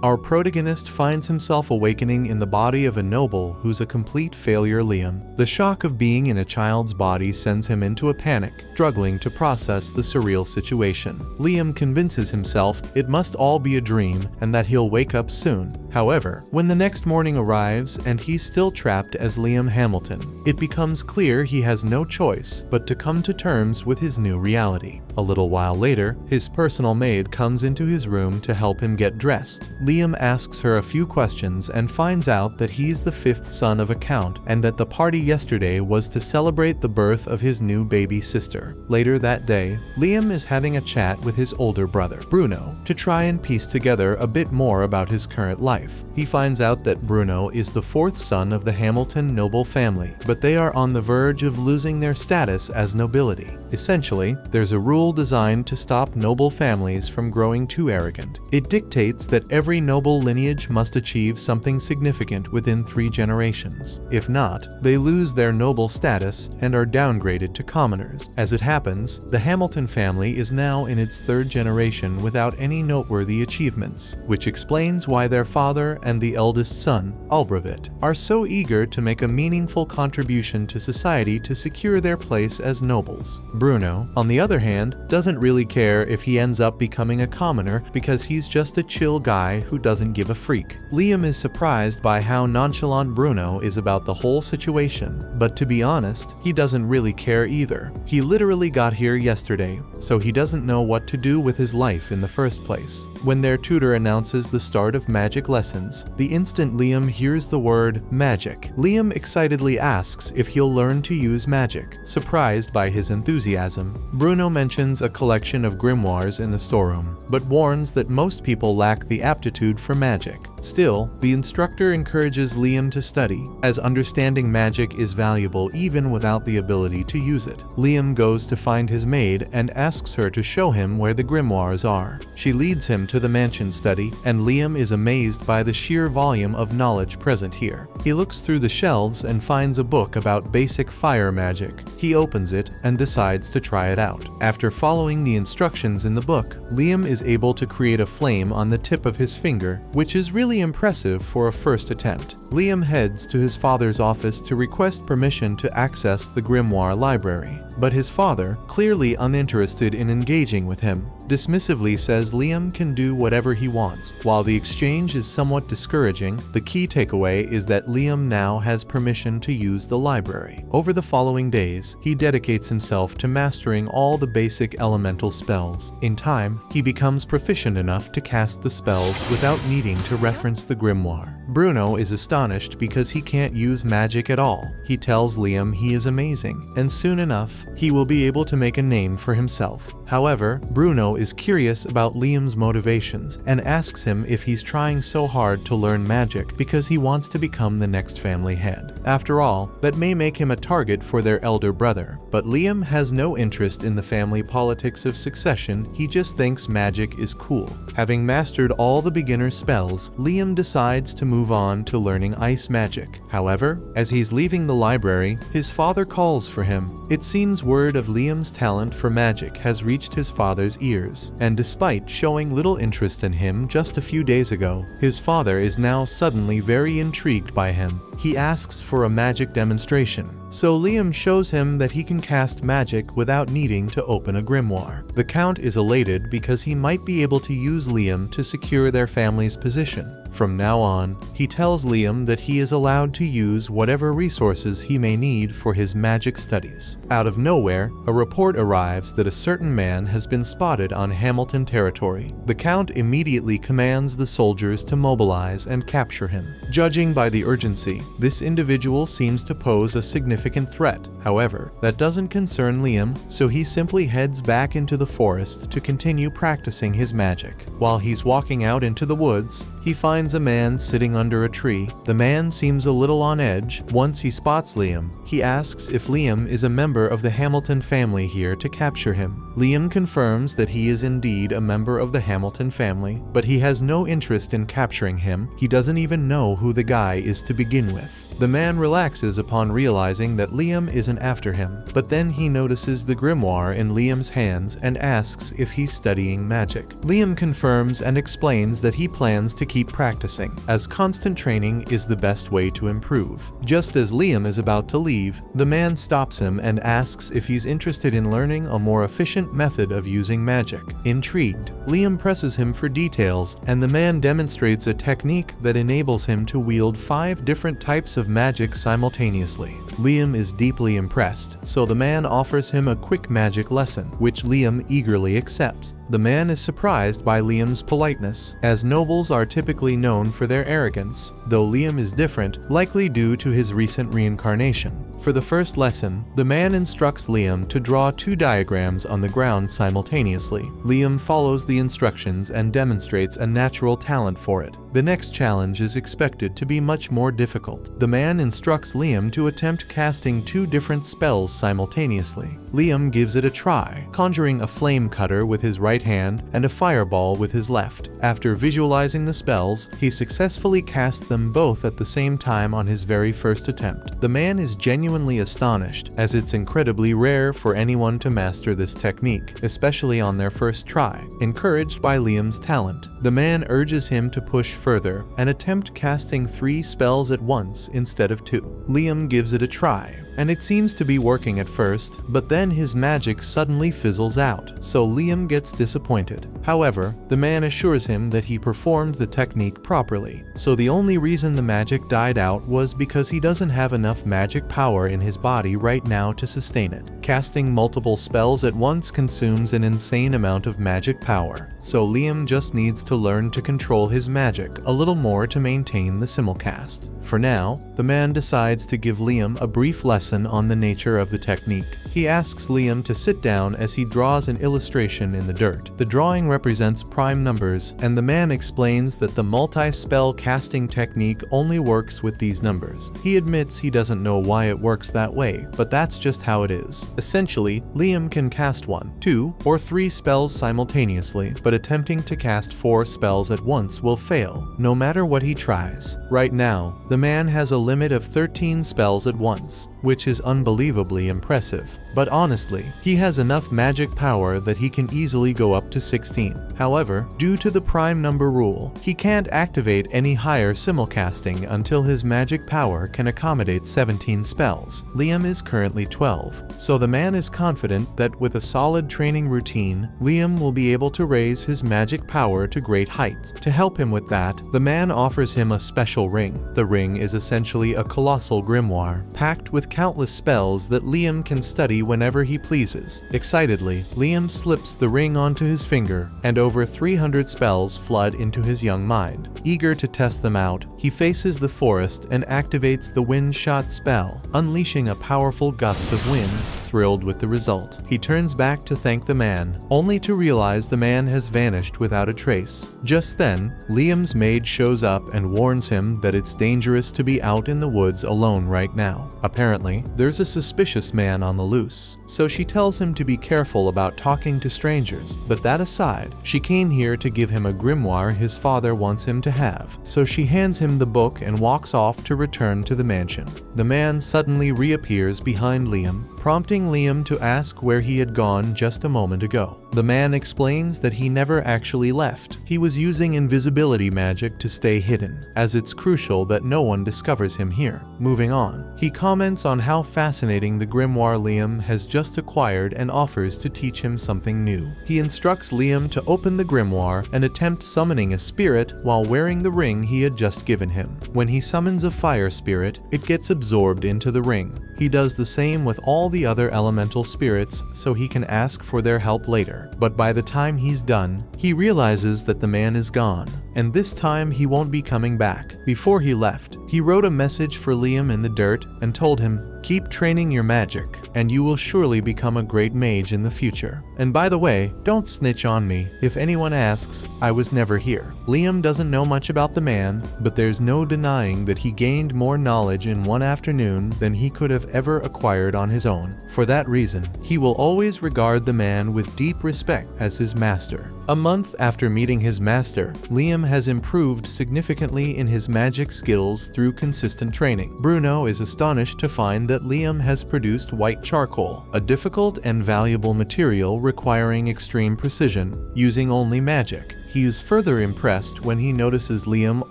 Our protagonist finds himself awakening in the body of a noble who's a complete failure, Liam. The shock of being in a child's body sends him into a panic, struggling to process the surreal situation. Liam convinces himself it must all be a dream and that he'll wake up soon. However, when the next morning arrives and he's still trapped as Liam Hamilton, it becomes clear he has no choice but to come to terms with his new reality. A little while later, his personal maid comes into his room to help him get dressed. Liam asks her a few questions and finds out that he's the fifth son of a count and that the party yesterday was to celebrate the birth of his new baby sister. Later that day, Liam is having a chat with his older brother, Bruno, to try and piece together a bit more about his current life. He finds out that Bruno is the fourth son of the Hamilton noble family, but they are on the verge of losing their status as nobility. Essentially, there's a rule designed to stop noble families from growing too arrogant. It dictates that every noble lineage must achieve something significant within 3 generations. If not, they lose their noble status and are downgraded to commoners. As it happens, the Hamilton family is now in its 3rd generation without any noteworthy achievements, which explains why their father and the eldest son, Albrevit, are so eager to make a meaningful contribution to society to secure their place as nobles. Bruno, on the other hand, doesn't really care if he ends up becoming a commoner because he's just a chill guy who doesn't give a freak. Liam is surprised by how nonchalant Bruno is about the whole situation, but to be honest, he doesn't really care either. He literally got here yesterday, so he doesn't know what to do with his life in the first place. When their tutor announces the start of magic lessons, the instant Liam hears the word magic, Liam excitedly asks if he'll learn to use magic. Surprised by his enthusiasm, Bruno mentions a collection of grimoires in the storeroom, but warns that most people lack the aptitude for magic. Still, the instructor encourages Liam to study, as understanding magic is valuable even without the ability to use it. Liam goes to find his maid and asks her to show him where the grimoires are. She leads him to the mansion study, and Liam is amazed by the sheer volume of knowledge present here. He looks through the shelves and finds a book about basic fire magic. He opens it and decides to try it out. After following the instructions in the book, Liam is able to create a flame on the tip of his finger, which is really impressive for a first attempt. Liam heads to his father's office to request permission to access the grimoire library, but his father, clearly uninterested in engaging with him, dismissively says Liam can do whatever he wants. While the exchange is somewhat discouraging, the key takeaway is that Liam now has permission to use the library. Over the following days, he dedicates himself to mastering all the basic elemental spells. In time, he becomes proficient enough to cast the spells without needing to reference the grimoire. Bruno is astonished because he can't use magic at all. He tells Liam he is amazing, and soon enough, he will be able to make a name for himself. However, Bruno is curious about Liam's motivations and asks him if he's trying so hard to learn magic because he wants to become the next family head. After all, that may make him a target for their elder brother, but Liam has no interest in the family politics of succession. He just thinks magic is cool. Having mastered all the beginner spells, Liam decides to move on to learning ice magic. However, as he's leaving the library, his father calls for him. It seems word of Liam's talent for magic has reached his father's ears, and despite showing little interest in him just a few days ago, his father is now suddenly very intrigued by him. He asks for a magic demonstration, so Liam shows him that he can cast magic without needing to open a grimoire. The Count is elated because he might be able to use Liam to secure their family's position. From now on, he tells Liam that he is allowed to use whatever resources he may need for his magic studies. Out of nowhere, a report arrives that a certain man has been spotted on Hamilton territory. The Count immediately commands the soldiers to mobilize and capture him. Judging by the urgency, this individual seems to pose a significant threat. However, that doesn't concern Liam, so he simply heads back into the forest to continue practicing his magic. While he's walking out into the woods, he finds a man sitting under a tree. The man seems a little on edge. Once he spots Liam, he asks if Liam is a member of the Hamilton family here to capture him. Liam confirms that he is indeed a member of the Hamilton family, but he has no interest in capturing him. He doesn't even know who the guy is to begin with. The man relaxes upon realizing that Liam isn't after him, but then he notices the grimoire in Liam's hands and asks if he's studying magic. Liam confirms and explains that he plans to keep practicing, as constant training is the best way to improve. Just as Liam is about to leave, the man stops him and asks if he's interested in learning a more efficient method of using magic. Intrigued, Liam presses him for details, and the man demonstrates a technique that enables him to wield 5 different types of magic simultaneously. Liam is deeply impressed, so the man offers him a quick magic lesson, which Liam eagerly accepts. The man is surprised by Liam's politeness, as nobles are typically known for their arrogance, though Liam is different, likely due to his recent reincarnation. For the first lesson, the man instructs Liam to draw 2 diagrams on the ground simultaneously. Liam follows the instructions and demonstrates a natural talent for it. The next challenge is expected to be much more difficult. The man instructs Liam to attempt casting 2 different spells simultaneously. Liam gives it a try, conjuring a flame cutter with his right hand and a fireball with his left. After visualizing the spells, he successfully casts them both at the same time on his very first attempt. The man is genuinely astonished, as it's incredibly rare for anyone to master this technique, especially on their first try. Encouraged by Liam's talent, the man urges him to push further and attempt casting 3 spells at once instead of 2. Liam gives it a try, and it seems to be working at first, but then his magic suddenly fizzles out, so Liam gets disappointed. However, the man assures him that he performed the technique properly, so the only reason the magic died out was because he doesn't have enough magic power in his body right now to sustain it. Casting multiple spells at once consumes an insane amount of magic power, so Liam just needs to learn to control his magic a little more to maintain the simulcast. For now, the man decides to give Liam a brief lesson on the nature of the technique. He asks Liam to sit down as he draws an illustration in the dirt. The drawing represents prime numbers, and the man explains that the multi-spell casting technique only works with these numbers. He admits he doesn't know why it works that way, but that's just how it is. Essentially, Liam can cast 1, 2, or 3 spells simultaneously, but attempting to cast 4 spells at once will fail, no matter what he tries. Right now, the man has a limit of 13 spells at once, which is unbelievably impressive. But honestly, he has enough magic power that he can easily go up to 16. However, due to the prime number rule, he can't activate any higher simulcasting until his magic power can accommodate 17 spells. Liam is currently 12, so the man is confident that with a solid training routine, Liam will be able to raise his magic power to great heights. To help him with that, the man offers him a special ring. The ring is essentially a colossal grimoire, packed with countless spells that Liam can study whenever he pleases. Excitedly, Liam slips the ring onto his finger, and over 300 spells flood into his young mind. Eager to test them out, he faces the forest and activates the wind shot spell, unleashing a powerful gust of wind. Thrilled with the result, he turns back to thank the man, only to realize the man has vanished without a trace. Just then, Liam's maid shows up and warns him that it's dangerous to be out in the woods alone right now. Apparently, there's a suspicious man on the loose, so she tells him to be careful about talking to strangers. But that aside, she came here to give him a grimoire his father wants him to have, so she hands him the book and walks off to return to the mansion. The man suddenly reappears behind Liam, prompting Liam to ask where he had gone just a moment ago. The man explains that he never actually left. He was using invisibility magic to stay hidden, as it's crucial that no one discovers him here. Moving on, he comments on how fascinating the grimoire Liam has just acquired and offers to teach him something new. He instructs Liam to open the grimoire and attempt summoning a spirit while wearing the ring he had just given him. When he summons a fire spirit, it gets absorbed into the ring. He does the same with all the other elemental spirits so he can ask for their help later. But by the time he's done, he realizes that the man is gone, and this time he won't be coming back. Before he left, he wrote a message for Liam in the dirt and told him, "Keep training your magic, and you will surely become a great mage in the future. And by the way, don't snitch on me. If anyone asks, I was never here." Liam doesn't know much about the man, but there's no denying that he gained more knowledge in one afternoon than he could have ever acquired on his own. For that reason, he will always regard the man with deep respect as his master. A month after meeting his master, Liam has improved significantly in his magic skills through consistent training. Bruno is astonished to find that Liam has produced white charcoal, a difficult and valuable material requiring extreme precision, using only magic. He is further impressed when he notices Liam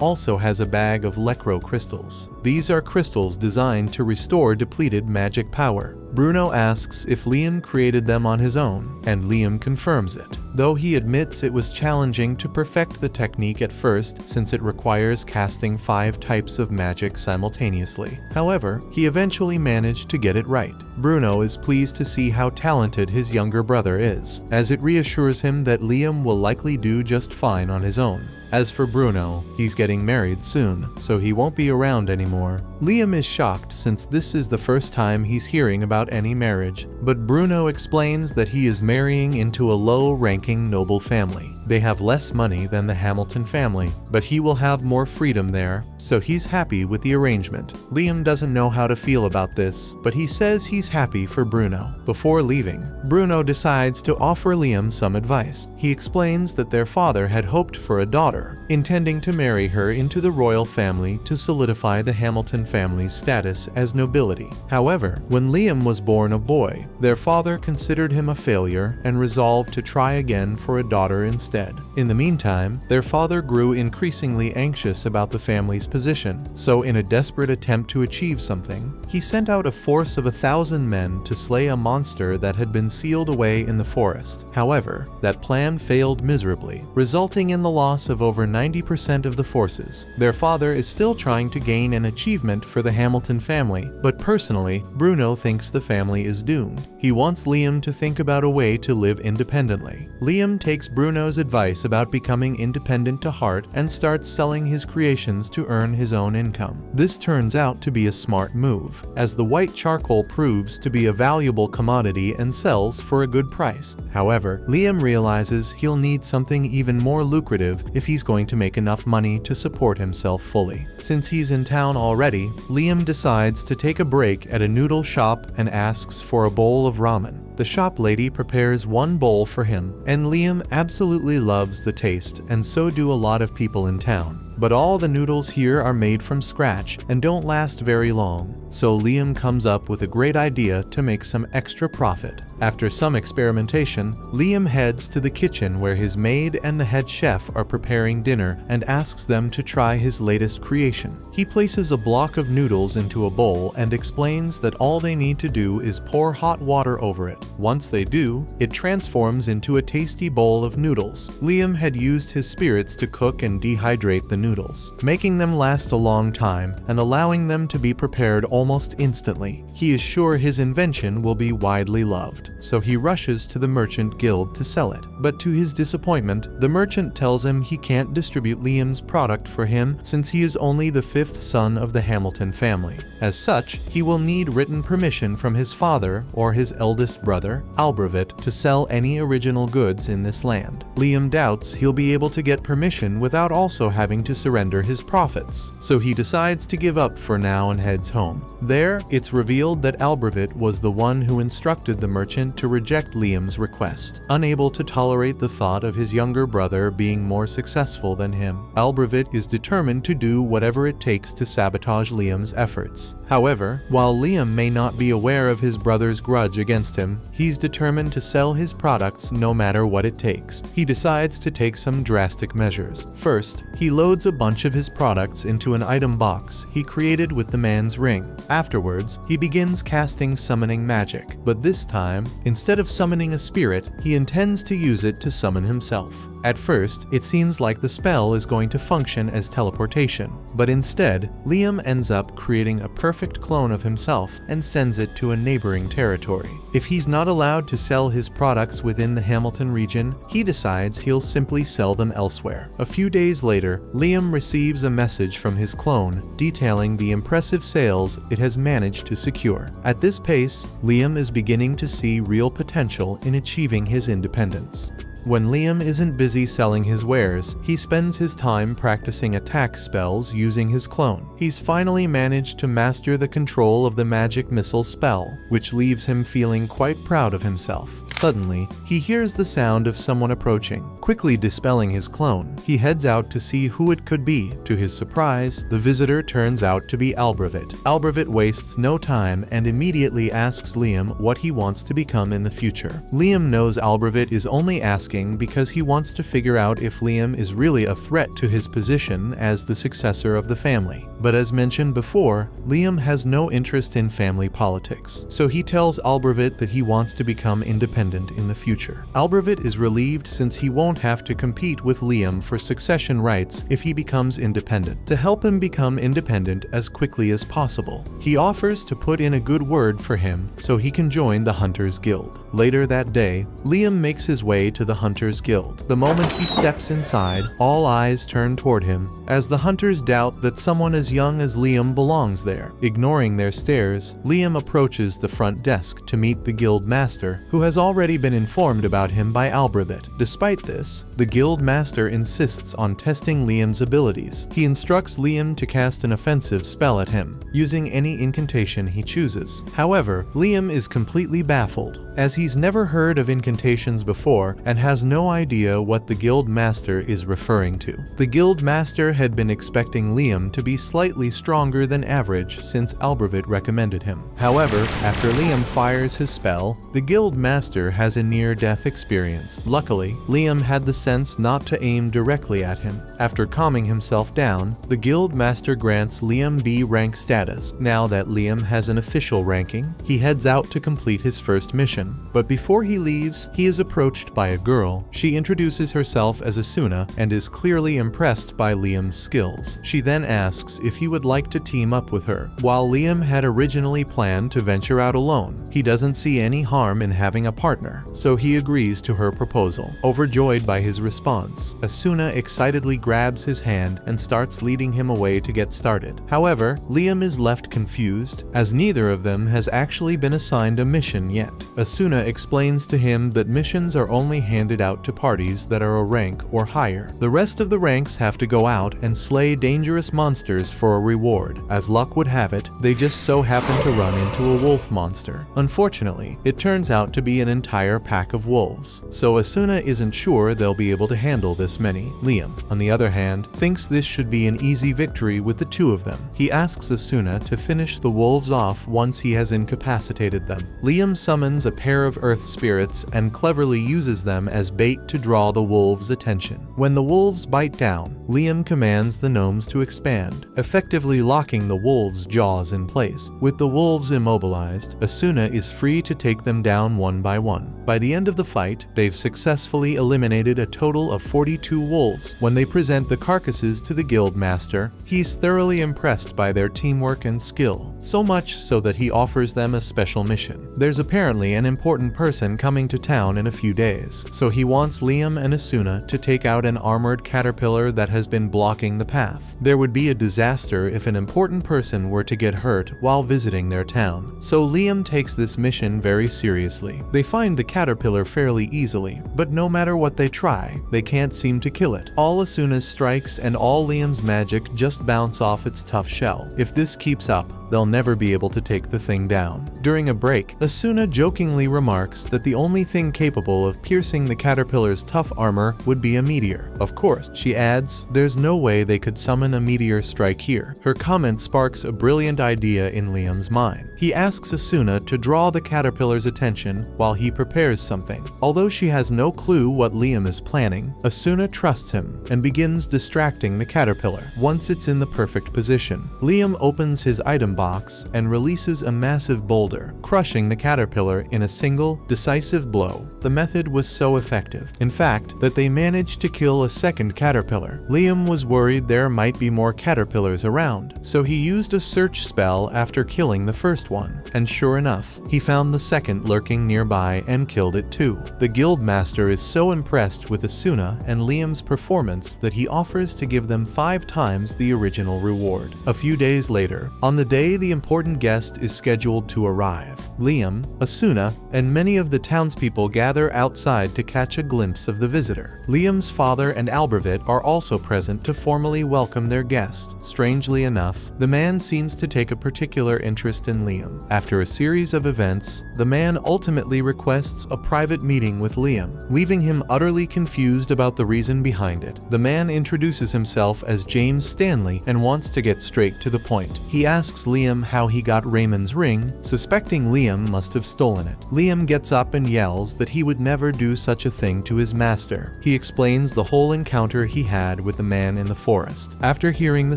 also has a bag of Lecro crystals. These are crystals designed to restore depleted magic power. Bruno asks if Liam created them on his own, and Liam confirms it, though he admits it was challenging to perfect the technique at first since it requires casting 5 types of magic simultaneously. However, he eventually managed to get it right. Bruno is pleased to see how talented his younger brother is, as it reassures him that Liam will likely do just fine on his own. As for Bruno, he's getting married soon, so he won't be around anymore. Liam is shocked since this is the first time he's hearing about any marriage, but Bruno explains that he is marrying into a low-ranking noble family. They have less money than the Hamilton family, but he will have more freedom there, so he's happy with the arrangement. Liam doesn't know how to feel about this, but he says he's happy for Bruno. Before leaving, Bruno decides to offer Liam some advice. He explains that their father had hoped for a daughter, intending to marry her into the royal family to solidify the Hamilton family's status as nobility. However, when Liam was born a boy, their father considered him a failure and resolved to try again for a daughter instead. In the meantime, their father grew increasingly anxious about the family's position, so in a desperate attempt to achieve something, he sent out a force of 1,000 men to slay a monster that had been sealed away in the forest. However, that plan failed miserably, resulting in the loss of over 90% of the forces. Their father is still trying to gain an achievement for the Hamilton family, but personally, Bruno thinks the family is doomed. He wants Liam to think about a way to live independently. Liam takes Bruno's advice about becoming independent to heart and starts selling his creations to earn his own income. This turns out to be a smart move, as the white charcoal proves to be a valuable commodity and sells for a good price. However, Liam realizes he'll need something even more lucrative if he's going to make enough money to support himself fully. Since he's in town already, Liam decides to take a break at a noodle shop and asks for a bowl of ramen. The shop lady prepares one bowl for him, and Liam absolutely loves the taste, and so do a lot of people in town. But all the noodles here are made from scratch and don't last very long, so Liam comes up with a great idea to make some extra profit. After some experimentation, Liam heads to the kitchen where his maid and the head chef are preparing dinner and asks them to try his latest creation. He places a block of noodles into a bowl and explains that all they need to do is pour hot water over it. Once they do, it transforms into a tasty bowl of noodles. Liam had used his spirits to cook and dehydrate the noodles, making them last a long time and allowing them to be prepared almost instantly. He is sure his invention will be widely loved, so he rushes to the merchant guild to sell it. But to his disappointment, the merchant tells him he can't distribute Liam's product for him since he is only the 5th son of the Hamilton family. As such, he will need written permission from his father or his eldest brother, Albrecht, to sell any original goods in this land. Liam doubts he'll be able to get permission without also having to surrender his profits, so he decides to give up for now and heads home. There, it's revealed that Albrecht was the one who instructed the merchant to reject Liam's request. Unable to tolerate the thought of his younger brother being more successful than him, Albrecht is determined to do whatever it takes to sabotage Liam's efforts. However, while Liam may not be aware of his brother's grudge against him, he's determined to sell his products no matter what it takes. He decides to take some drastic measures. First, he loads a bunch of his products into an item box he created with the man's ring. Afterwards, he begins casting summoning magic, but this time, instead of summoning a spirit, he intends to use it to summon himself. At first, it seems like the spell is going to function as teleportation, but instead, Liam ends up creating a perfect clone of himself and sends it to a neighboring territory. If he's not allowed to sell his products within the Hamilton region, he decides he'll simply sell them elsewhere. A few days later, Liam receives a message from his clone detailing the impressive sales it has managed to secure. At this pace, Liam is beginning to see real potential in achieving his independence. When Liam isn't busy selling his wares, he spends his time practicing attack spells using his clone. He's finally managed to master the control of the magic missile spell, which leaves him feeling quite proud of himself. Suddenly, he hears the sound of someone approaching. Quickly dispelling his clone, he heads out to see who it could be. To his surprise, the visitor turns out to be Albravit. Albravit wastes no time and immediately asks Liam what he wants to become in the future. Liam knows Albravit is only asking because he wants to figure out if Liam is really a threat to his position as the successor of the family. But as mentioned before, Liam has no interest in family politics, so he tells Albravit that he wants to become independent in the future. Albravit is relieved since he won't have to compete with Liam for succession rights if he becomes independent. To help him become independent as quickly as possible, he offers to put in a good word for him so he can join the Hunters Guild. Later that day, Liam makes his way to the Hunters Guild. The moment he steps inside, all eyes turn toward him, as the hunters doubt that someone as young as Liam belongs there. Ignoring their stares, Liam approaches the front desk to meet the guild master, who has already been informed about him by Albravit. Despite this, the guild master insists on testing Liam's abilities. He instructs Liam to cast an offensive spell at him, using any incantation he chooses. However, Liam is completely baffled, as he's never heard of incantations before and has no idea what the guild master is referring to. The guild master had been expecting Liam to be slightly stronger than average since Albravit recommended him. However, after Liam fires his spell, the guild master has a near-death experience. Luckily, Liam had the sense not to aim directly at him. After calming himself down, the guild master grants Liam B rank status. Now that Liam has an official ranking, he heads out to complete his first mission. But before he leaves, he is approached by a girl. She introduces herself as Asuna and is clearly impressed by Liam's skills. She then asks if he would like to team up with her. While Liam had originally planned to venture out alone, he doesn't see any harm in having a partner, so he agrees to her proposal. Overjoyed by his response, Asuna excitedly grabs his hand and starts leading him away to get started. However, Liam is left confused, as neither of them has actually been assigned a mission yet. Asuna explains to him that missions are only handed out to parties that are a rank or higher. The rest of the ranks have to go out and slay dangerous monsters for a reward. As luck would have it, they just so happen to run into a wolf monster. Unfortunately, it turns out to be an entire pack of wolves, so Asuna isn't sure they'll be able to handle this many. Liam, on the other hand, thinks this should be an easy victory with the two of them. He asks Asuna to finish the wolves off once he has incapacitated them. Liam summons a pair of earth spirits and cleverly uses them as bait to draw the wolves' attention. When the wolves bite down, Liam commands the gnomes to expand, effectively locking the wolves' jaws in place. With the wolves immobilized, Asuna is free to take them down one by one. By the end of the fight, they've successfully eliminated a total of 42 wolves. When they present the carcasses to the guild master, he's thoroughly impressed by their teamwork and skill, so much so that he offers them a special mission. There's apparently an important person coming to town in a few days, so he wants Liam and Asuna to take out an armored caterpillar that has been blocking the path. There would be a disaster if an important person were to get hurt while visiting their town, so Liam takes this mission very seriously. They find the caterpillar fairly easily, but no matter what they try, they can't seem to kill it. All Asuna's strikes and all Liam's magic just bounce off its tough shell. If this keeps up, they'll never be able to take the thing down. During a break, Asuna jokingly remarks that the only thing capable of piercing the caterpillar's tough armor would be a meteor. Of course, she adds, there's no way they could summon a meteor strike here. Her comment sparks a brilliant idea in Liam's mind. He asks Asuna to draw the caterpillar's attention while he prepares something. Although she has no clue what Liam is planning, Asuna trusts him and begins distracting the caterpillar. Once it's in the perfect position, Liam opens his item box and releases a massive boulder, crushing the caterpillar in a single, decisive blow. The method was so effective, in fact, that they managed to kill a second caterpillar. Liam was worried there might be more caterpillars around, so he used a search spell after killing the first one, and sure enough, he found the second lurking nearby and killed it too. The guild master is so impressed with Asuna and Liam's performance that he offers to give them 5 times the original reward. A few days later, on the day day the important guest is scheduled to arrive. Liam, Asuna, and many of the townspeople gather outside to catch a glimpse of the visitor. Liam's father and Albervit are also present to formally welcome their guest. Strangely enough, the man seems to take a particular interest in Liam. After a series of events, the man ultimately requests a private meeting with Liam, leaving him utterly confused about the reason behind it. The man introduces himself as James Stanley and wants to get straight to the point. He asks Liam how he got Raymond's ring, suspecting Liam must have stolen it. Liam gets up and yells that he would never do such a thing to his master. He explains the whole encounter he had with the man in the forest. After hearing the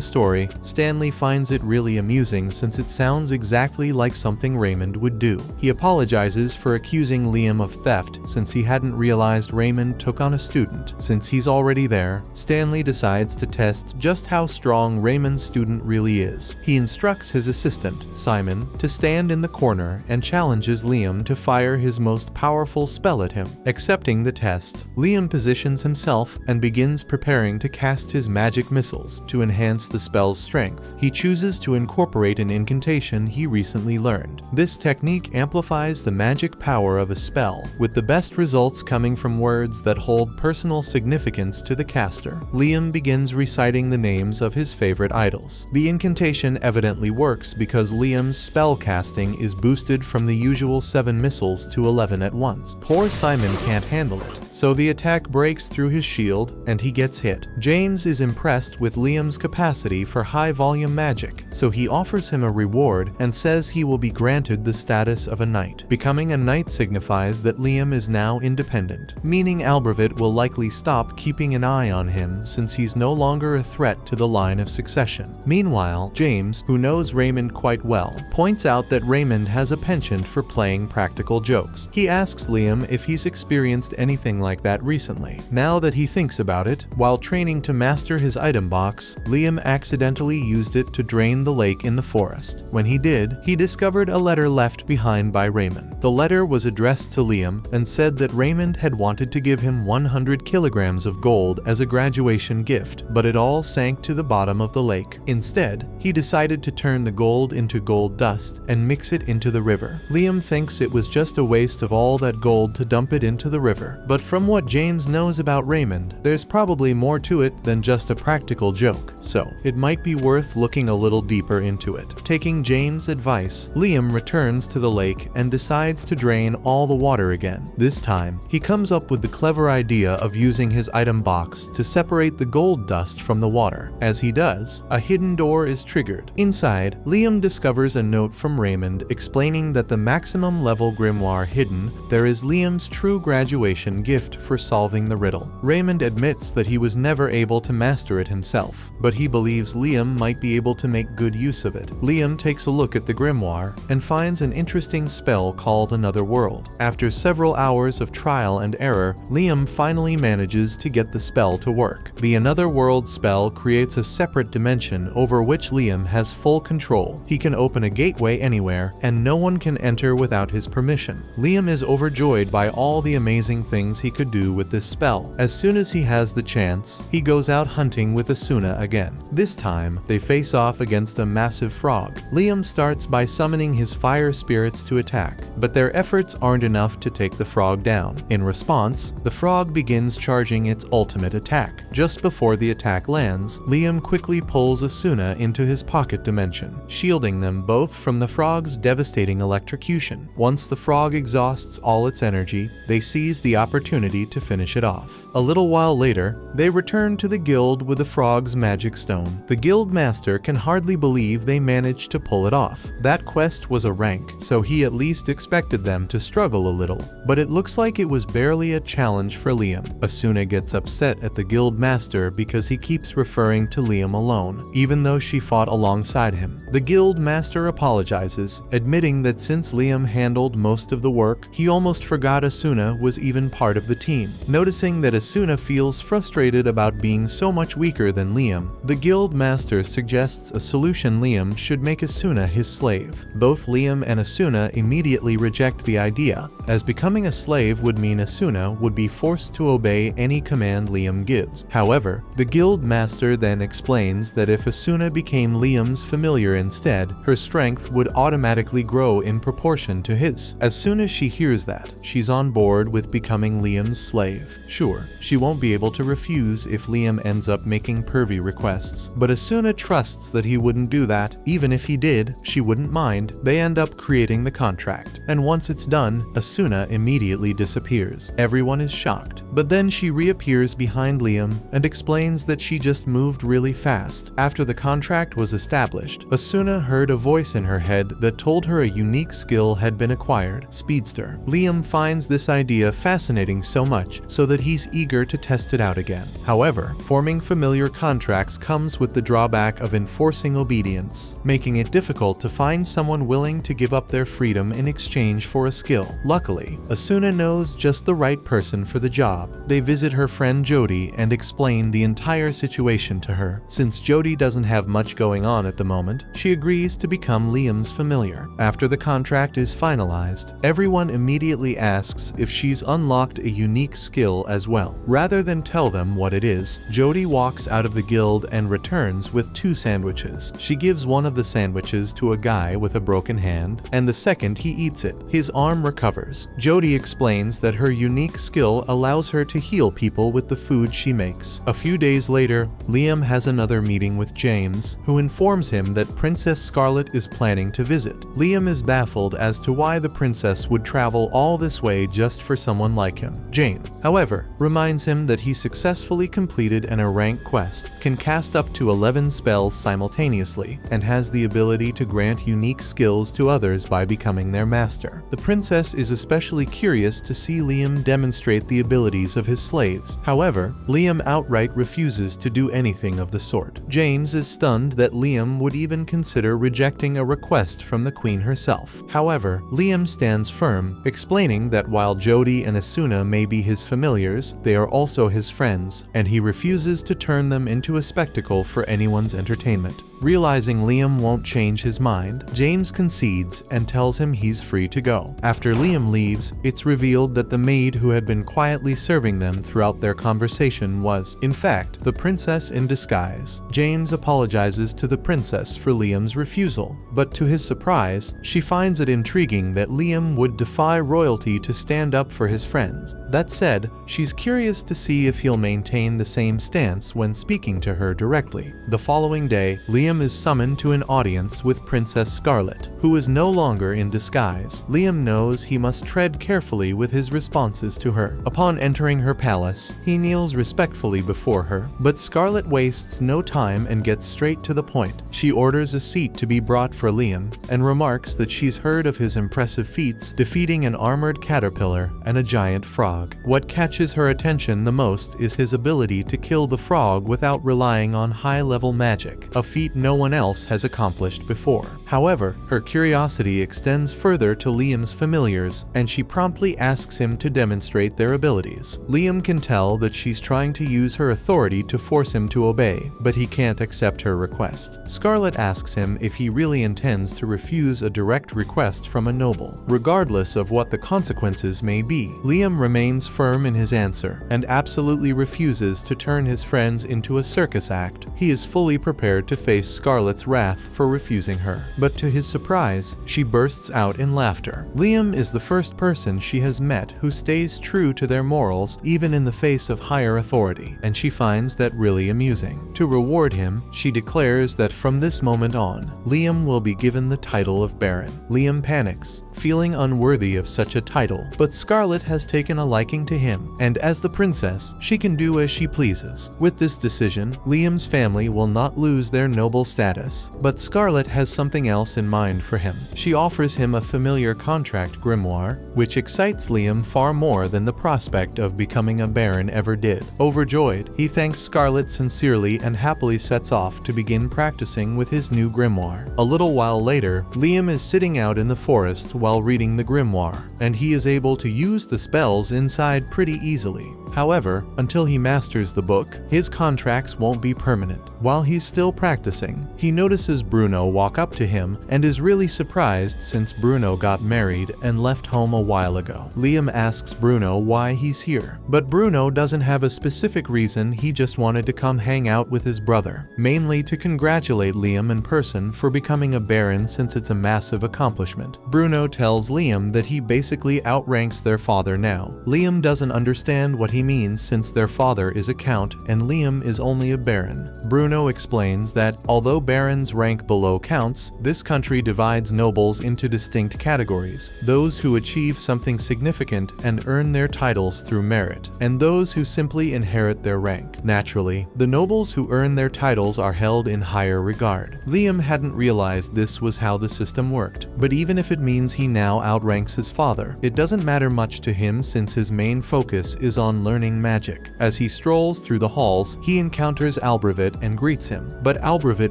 story, Stanley finds it really amusing since it sounds exactly like something Raymond would do. He apologizes for accusing Liam of theft since he hadn't realized Raymond took on a student. Since he's already there, Stanley decides to test just how strong Raymond's student really is. He instructs his assistant, Simon, to stand in the corner and challenges Liam to fire his most powerful spell at him. Accepting the test, Liam positions himself and begins preparing to cast his magic missiles to enhance the spell's strength. He chooses to incorporate an incantation he recently learned. This technique amplifies the magic power of a spell, with the best results coming from words that hold personal significance to the caster. Liam begins reciting the names of his favorite idols. The incantation evidently works because Liam's spell casting is boosted from the usual 7 missiles to 11 at once. Poor Simon can't handle it, so the attack breaks through his shield and he gets hit. James is impressed with Liam's capacity for high-volume magic, so he offers him a reward and says he will be granted the status of a knight. Becoming a knight signifies that Liam is now independent, meaning Albervit will likely stop keeping an eye on him since he's no longer a threat to the line of succession. Meanwhile, James, who knows Raymond quite well, points out that Raymond has a penchant for playing practical jokes. He asks Liam if he's experienced anything like that recently. Now that he thinks about it, while training to master his item box, Liam accidentally used it to drain the lake in the forest. When he did, he discovered a letter left behind by Raymond. The letter was addressed to Liam and said that Raymond had wanted to give him 100 kilograms of gold as a graduation gift, but it all sank to the bottom of the lake. Instead, he decided to turn the gold into gold dust and mix it into the river. Liam thinks it was just a waste of all that gold to dump it into the river, but from what James knows about Raymond, there's probably more to it than just a practical joke, so it might be worth looking a little deeper into it. Taking James' advice, Liam returns to the lake and decides to drain all the water again. This time, he comes up with the clever idea of using his item box to separate the gold dust from the water. As he does, a hidden door is triggered. Inside, Liam discovers a note from Raymond explaining that the maximum level grimoire hidden there is Liam's true graduation gift for solving the riddle. Raymond admits that he was never able to master it himself, but he believes Liam might be able to make good use of it. Liam takes a look at the grimoire and finds an interesting spell called Another World. After several hours of trial and error, Liam finally manages to get the spell to work. The Another World spell creates a separate dimension over which Liam has full control. He can open a gateway anywhere, and no one can enter without his permission. Liam is overjoyed by all the amazing things he could do with this spell. As soon as he has the chance, he goes out hunting with Asuna again. This time, they face off against a massive frog. Liam starts by summoning his fire spirits to attack, but their efforts aren't enough to take the frog down. In response, the frog begins charging its ultimate attack. Just before the attack lands, Liam quickly pulls Asuna into his pocket dimension, shielding them both from the frog's devastating electrocution. Once the frog exhausts all its energy, they seize the opportunity to finish it off. A little while later, they return to the guild with the frog's magic stone. The guild master can hardly believe they managed to pull it off. That quest was a rank, so he at least expected them to struggle a little, but it looks like it was barely a challenge for Liam. Asuna gets upset at the guild master because he keeps referring to Liam alone, even though she fought alongside him. The guild master apologizes, admitting that since Liam handled most of the work, he almost forgot Asuna was even part of the team. Noticing that Asuna feels frustrated about being so much weaker than Liam, the guild master suggests a solution: Liam should make Asuna his slave. Both Liam and Asuna immediately reject the idea, as becoming a slave would mean Asuna would be forced to obey any command Liam gives. However, the guild master then explains that if Asuna became Liam's familiar instead, her strength would automatically grow in proportion to his. As soon as she hears that, she's on board with becoming Liam's slave. Sure, she won't be able to refuse if Liam ends up making pervy requests, but Asuna trusts that he wouldn't do that. Even if he did, she wouldn't mind. They end up creating the contract, and once it's done, Asuna immediately disappears. Everyone is shocked, but then she reappears behind Liam and explains that she just moved really fast. After the contract was established, Asuna heard a voice in her head that told her a unique skill had been acquired, Speedster. Liam finds this idea fascinating so much so that he's eager to test it out again. However, forming familiar contracts comes with the drawback of enforcing obedience, making it difficult to find someone willing to give up their freedom in exchange for a skill. Luckily, Asuna knows just the right person for the job. They visit her friend Jody and explain the entire situation to her. Since Jody doesn't have much going on at the moment, she agrees to become Liam's familiar. After the contract is finalized, everyone immediately asks if she's unlocked a unique skill as well. Rather than tell them what it is, Jody walks out of the guild and returns with 2 sandwiches. She gives one of the sandwiches to a guy with a broken hand, and the second he eats it. His arm recovers. Jody explains that her unique skill allows her to heal people with the food she makes. A few days later, Liam has another meeting with James, who informs him that Princess Scarlet is planning to visit. Liam is baffled as to why the princess would travel all this way just for someone like him. Jane, however, reminds him that he successfully completed an rank quest, can cast up to 11 spells simultaneously, and has the ability to grant unique skills to others by becoming their master. The princess is especially curious to see Liam demonstrate the abilities of his slaves. However, Liam outright refuses to do anything of the sort. James is stunned that Liam would even consider rejecting a request from the queen herself. However, Liam stands firm, explaining that while Jody and Asuna may be his familiars, they are also his friends, and he refuses to turn them into a spectacle for anyone's entertainment. Realizing Liam won't change his mind, James concedes and tells him he's free to go. After Liam leaves, it's revealed that the maid who had been quietly serving them throughout their conversation was, in fact, the princess in disguise. James apologizes to the princess for Liam's refusal, but to his surprise, she finds it intriguing that Liam would defy royalty to stand up for his friends. That said, she's curious to see if he'll maintain the same stance when speaking to her directly. The following day, Liam is summoned to an audience with Princess Scarlet, who is no longer in disguise. Liam knows he must tread carefully with his responses to her. Upon entering her palace, he kneels respectfully before her, but Scarlet wastes no time and gets straight to the point. She orders a seat to be brought for Liam, and remarks that she's heard of his impressive feats, defeating an armored caterpillar and a giant frog. What catches her attention the most is his ability to kill the frog without relying on high-level magic, a feat no one else has accomplished before. However, her curiosity extends further to Liam's familiars, and she promptly asks him to demonstrate their abilities. Liam can tell that she's trying to use her authority to force him to obey, but he can't accept her request. Scarlet asks him if he really intends to refuse a direct request from a noble, regardless of what the consequences may be. Liam remains firm in his answer, and absolutely refuses to turn his friends into a circus act. He is fully prepared to face Scarlet's wrath for refusing her, but to his surprise, she bursts out in laughter. Liam is the first person she has met who stays true to their morals even in the face of higher authority, and she finds that really amusing. To reward him, she declares that from this moment on, Liam will be given the title of Baron. Liam panics, feeling unworthy of such a title, but Scarlet has taken a liking to him, and as the princess, she can do as she pleases. With this decision, Liam's family will not lose their noble status, but Scarlet has something else in mind for him. She offers him a familiar contract grimoire, which excites Liam far more than the prospect of becoming a baron ever did. Overjoyed, he thanks Scarlet sincerely and happily sets off to begin practicing with his new grimoire. A little while later, Liam is sitting out in the forest while reading the grimoire, and he is able to use the spells inside pretty easily. However, until he masters the book, his contracts won't be permanent. While he's still practicing, he notices Bruno walk up to him and is really surprised since Bruno got married and left home a while ago. Liam asks Bruno why he's here, but Bruno doesn't have a specific reason. He just wanted to come hang out with his brother, mainly to congratulate Liam in person for becoming a baron since it's a massive accomplishment. Bruno tells Liam that he basically outranks their father now. Liam doesn't understand what he means since their father is a count and Liam is only a baron. Bruno explains that, although barons rank below counts, this country divides nobles into distinct categories: those who achieve something significant and earn their titles through merit, and those who simply inherit their rank. Naturally, the nobles who earn their titles are held in higher regard. Liam hadn't realized this was how the system worked, but even if it means he now outranks his father, it doesn't matter much to him since his main focus is on learning magic. As he strolls through the halls, he encounters Albrevet and greets him, but Albrevet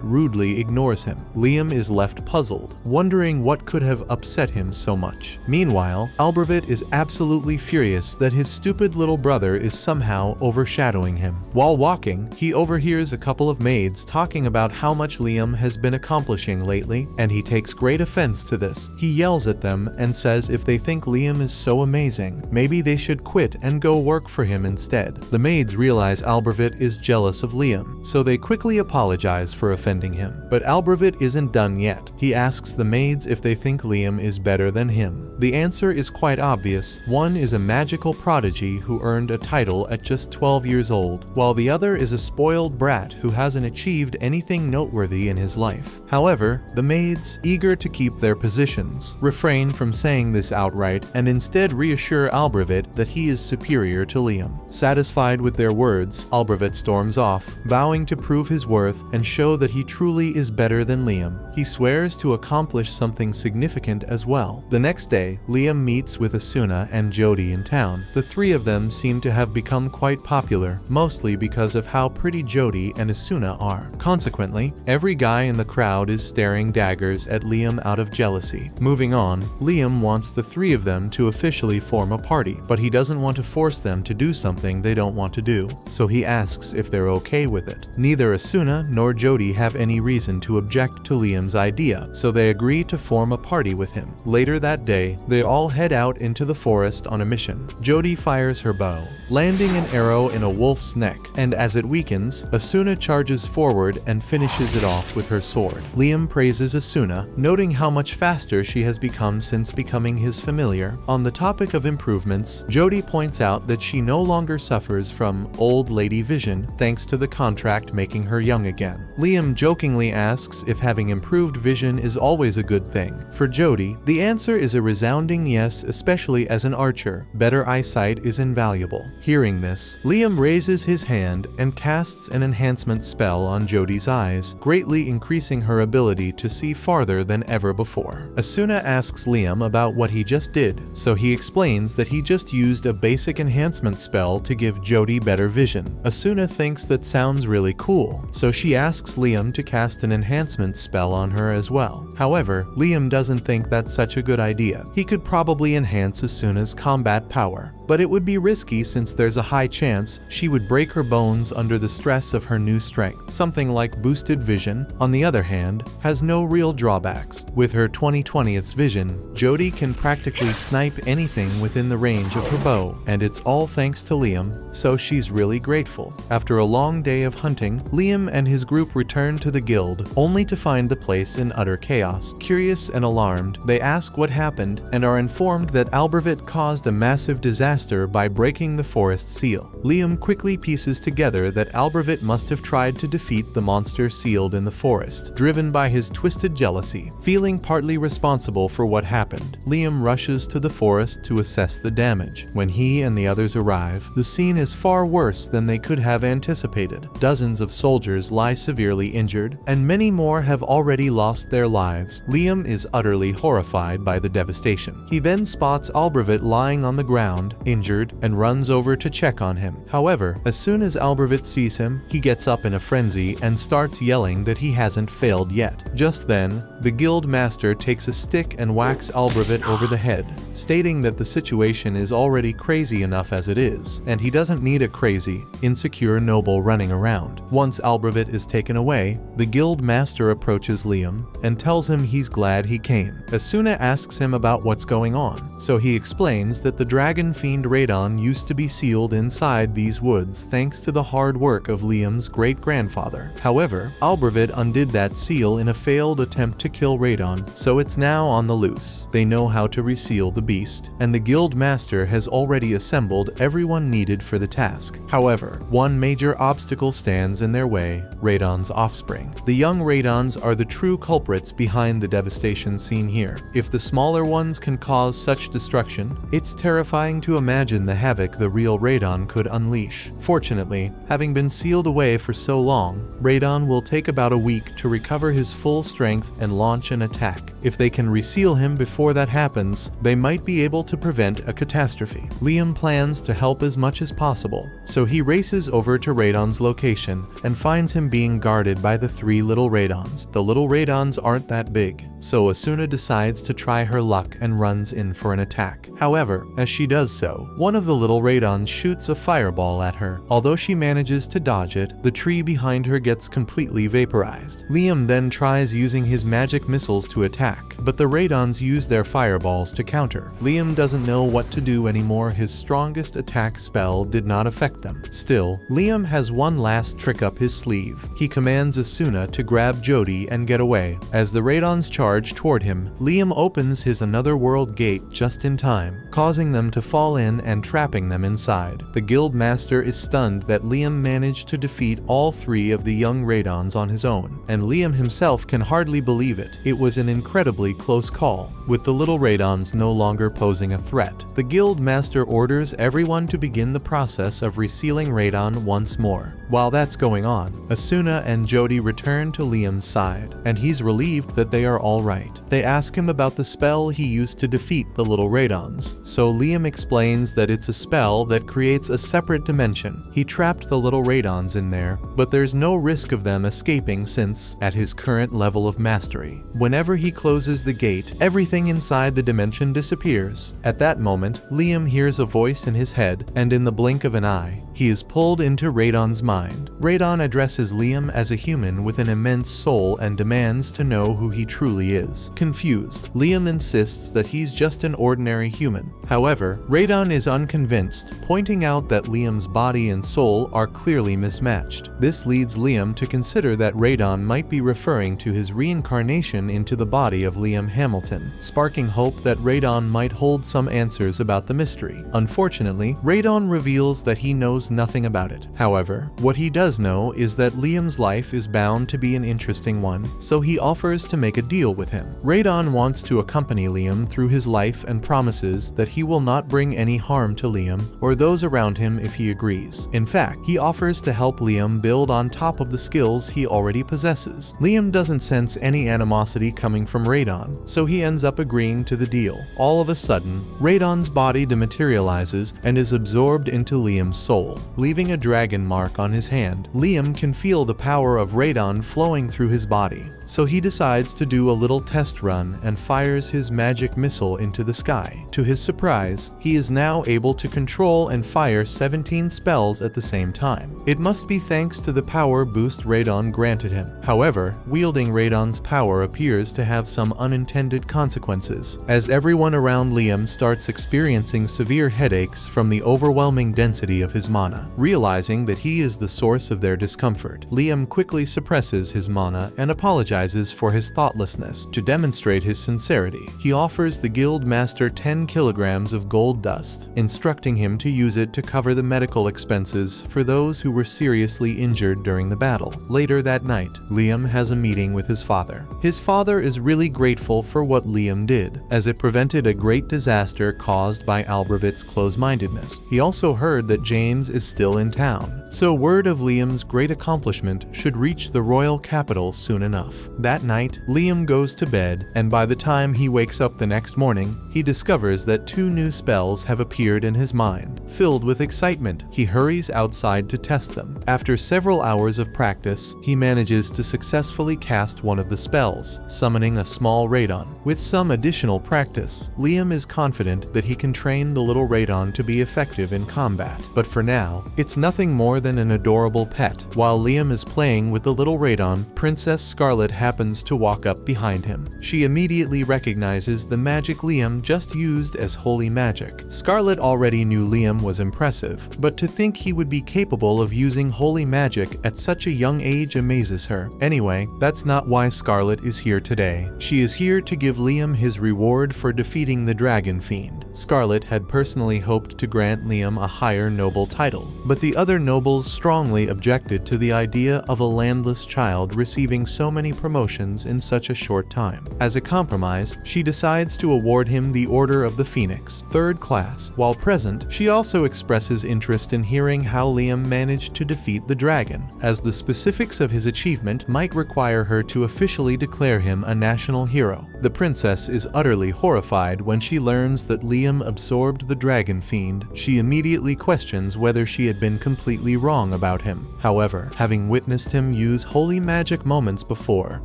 rudely ignores him. Liam is left puzzled, wondering what could have upset him so much. Meanwhile, Albrevet is absolutely furious that his stupid little brother is somehow overshadowing him. While walking, he overhears a couple of maids talking about how much Liam has been accomplishing lately, and he takes great offense to this. He yells at them and says if they think Liam is so amazing, maybe they should quit and go work for him instead. The maids realize Albrevet is jealous of Liam, so they quickly apologize for offending him. But Albrevet isn't done yet. He asks the maids if they think Liam is better than him. The answer is quite obvious. One is a magical prodigy who earned a title at just 12 years old, while the other is a spoiled brat who hasn't achieved anything noteworthy in his life. However, the maids, eager to keep their positions, refrain from saying this outright and instead reassure Albrevet that he is superior to Liam. Satisfied with their words, Albrevet storms off, vowing to prove his worth and show that he truly is better than Liam. He swears to accomplish something significant as well. The next day, Liam meets with Asuna and Jody in town. The three of them seem to have become quite popular, mostly because of how pretty Jody and Asuna are. Consequently, every guy in the crowd is staring daggers at Liam out of jealousy. Moving on, Liam wants the three of them to officially form a party, but he doesn't want to force them to do something they don't want to do, so he asks if they're okay with it. Neither Asuna nor Jody have any reason to object to Liam's idea, so they agree to form a party with him. Later that day, they all head out into the forest on a mission. Jody fires her bow, landing an arrow in a wolf's neck, and as it weakens, Asuna charges forward and finishes it off with her sword. Liam praises Asuna, noting how much faster she has become since becoming his familiar. On the topic of improvements, Jody points out that she no longer suffers from old lady vision thanks to the contract making her young again. Liam jokingly asks if having improved vision is always a good thing. For Jody, the answer is a resounding yes, especially as an archer. Better eyesight is invaluable. Hearing this, Liam raises his hand and casts an enhancement spell on Jody's eyes, greatly increasing her ability to see farther than ever before. Asuna asks Liam about what he just did, so he explains that he just used a basic enhancement spell to give Jody better vision. Asuna thinks that sounds really cool, so she asks Liam to cast an enhancement spell on her as well. However, Liam doesn't think that's such a good idea. He could probably enhance Asuna's combat power, but it would be risky since there's a high chance she would break her bones under the stress of her new strength. Something like boosted vision, on the other hand, has no real drawbacks. With her 20/20ths vision, Jody can practically snipe anything within the range of her bow, and it's all thanks to Liam, so she's really grateful. After a long day of hunting, Liam and his group return to the guild, only to find the place in utter chaos. Curious and alarmed, they ask what happened and are informed that Albrevet caused a massive disaster by breaking the forest seal. Liam quickly pieces together that Albrevet must have tried to defeat the monster sealed in the forest, driven by his twisted jealousy. Feeling partly responsible for what happened, Liam rushes to the forest to assess the damage. When he and the others arrive, the scene is far worse than they could have anticipated. Dozens of soldiers lie severely injured, and many more have already lost their lives. Liam is utterly horrified by the devastation. He then spots Albrevet lying on the ground, injured, and runs over to check on him. However, as soon as Albrecht sees him, he gets up in a frenzy and starts yelling that he hasn't failed yet. Just then, the guild master takes a stick and whacks Albrecht over the head, stating that the situation is already crazy enough as it is, and he doesn't need a crazy, insecure noble running around. Once Albrecht is taken away, the guild master approaches Liam and tells him he's glad he came. Asuna asks him about what's going on, so he explains that the dragon fiend Radon used to be sealed inside these woods thanks to the hard work of Liam's great-grandfather. However, Albrecht undid that seal in a failed attempt to kill Radon, so it's now on the loose. They know how to reseal the beast, and the guild master has already assembled everyone needed for the task. However, one major obstacle stands in their way: Radon's offspring. The young Radons are the true culprits behind the devastation seen here. If the smaller ones can cause such destruction, it's terrifying to imagine the havoc the real Radon could unleash. Fortunately, having been sealed away for so long, Radon will take about a week to recover his full strength and launch an attack. If they can reseal him before that happens, they might be able to prevent a catastrophe. Liam plans to help as much as possible, so he races over to Radon's location and finds him being guarded by the 3 little Radons. The little Radons aren't that big, so Asuna decides to try her luck and runs in for an attack. However, as she does so, one of the little Radons shoots a fireball at her. Although she manages to dodge it, the tree behind her gets completely vaporized. Liam then tries using his magic missiles to attack, but the Radons use their fireballs to counter. Liam doesn't know what to do anymore. His strongest attack spell did not affect them. Still, Liam has one last trick up his sleeve. He commands Asuna to grab Jody and get away. As the Radons charge toward him, Liam opens his another world gate just in time, causing them to fall in and trapping them inside. The guild master is stunned that Liam managed to defeat all 3 of the young Radons on his own, and Liam himself can hardly believe it. It was an incredibly close call, with the little Radons no longer posing a threat. The guild master orders everyone to begin the process of resealing Radon once more. While that's going on, Asuna and Jody return to Liam's side, and he's relieved that they are all right. They ask him about the spell he used to defeat the little Radons, so Liam explains that it's a spell that creates a separate dimension. He trapped the little Radons in there, but there's no risk of them escaping since, at his current level of mastery, whenever he closes the gate, everything inside the dimension disappears. At that moment, Liam hears a voice in his head, and in the blink of an eye, he is pulled into Radon's mind. Radon addresses Liam as a human with an immense soul and demands to know who he truly is. Confused, Liam insists that he's just an ordinary human. However, Radon is unconvinced, pointing out that Liam's body and soul are clearly mismatched. This leads Liam to consider that Radon might be referring to his reincarnation into the body of Liam Hamilton, sparking hope that Radon might hold some answers about the mystery. Unfortunately, Radon reveals that he knows nothing about it. However, what he does know is that Liam's life is bound to be an interesting one, so he offers to make a deal with him. Radon wants to accompany Liam through his life and promises that he will not bring any harm to Liam or those around him if he agrees. In fact, he offers to help Liam build on top of the skills he already possesses. Liam doesn't sense any animosity coming from Radon, so he ends up agreeing to the deal. All of a sudden, Radon's body dematerializes and is absorbed into Liam's soul, leaving a dragon mark on his hand. Liam can feel the power of Radon flowing through his body, so he decides to do a little test run and fires his magic missile into the sky. To his surprise, he is now able to control and fire 17 spells at the same time. It must be thanks to the power boost Radon granted him. However, wielding Radon's power appears to have some unintended consequences, as everyone around Liam starts experiencing severe headaches from the overwhelming density of his mana. Realizing that he is the source of their discomfort, Liam quickly suppresses his mana and apologizes for his thoughtlessness. To demonstrate his sincerity, he offers the guild master 10 kilograms of gold dust, instructing him to use it to cover the medical expenses for those who were seriously injured during the battle. Later that night, Liam has a meeting with his father. His father is really grateful for what Liam did, as it prevented a great disaster caused by Albrecht's close-mindedness. He also heard that James is still in town, so word of Liam's great accomplishment should reach the royal capital soon enough. That night, Liam goes to bed, and by the time he wakes up the next morning, he discovers that 2 new spells have appeared in his mind. Filled with excitement, he hurries outside to test them. After several hours of practice, he manages to successfully cast one of the spells, summoning a small radon. With some additional practice, Liam is confident that he can train the little radon to be effective in combat. But for now, it's nothing more than an adorable pet. While Liam is playing with the little radon, Princess Scarlet happens to walk up behind him. She immediately recognizes the magic Liam just used as holy magic. Scarlet already knew Liam was impressive, but to think he would be capable of using holy magic at such a young age amazes her. Anyway, that's not why Scarlet is here today. She is here to give Liam his reward for defeating the Dragon Fiend. Scarlet had personally hoped to grant Liam a higher noble title, but the other nobles strongly objected to the idea of a landless child receiving so many promotions in such a short time. As a compromise, she decides to award him the Order of the Phoenix, 3rd class. While present, she also expresses interest in hearing how Liam managed to defeat the dragon, as the specifics of his achievement might require her to officially declare him a national hero. The princess is utterly horrified when she learns that Liam absorbed the Dragon Fiend. She immediately questions whether she had been completely wrong about him. However, having witnessed him use holy magic moments before,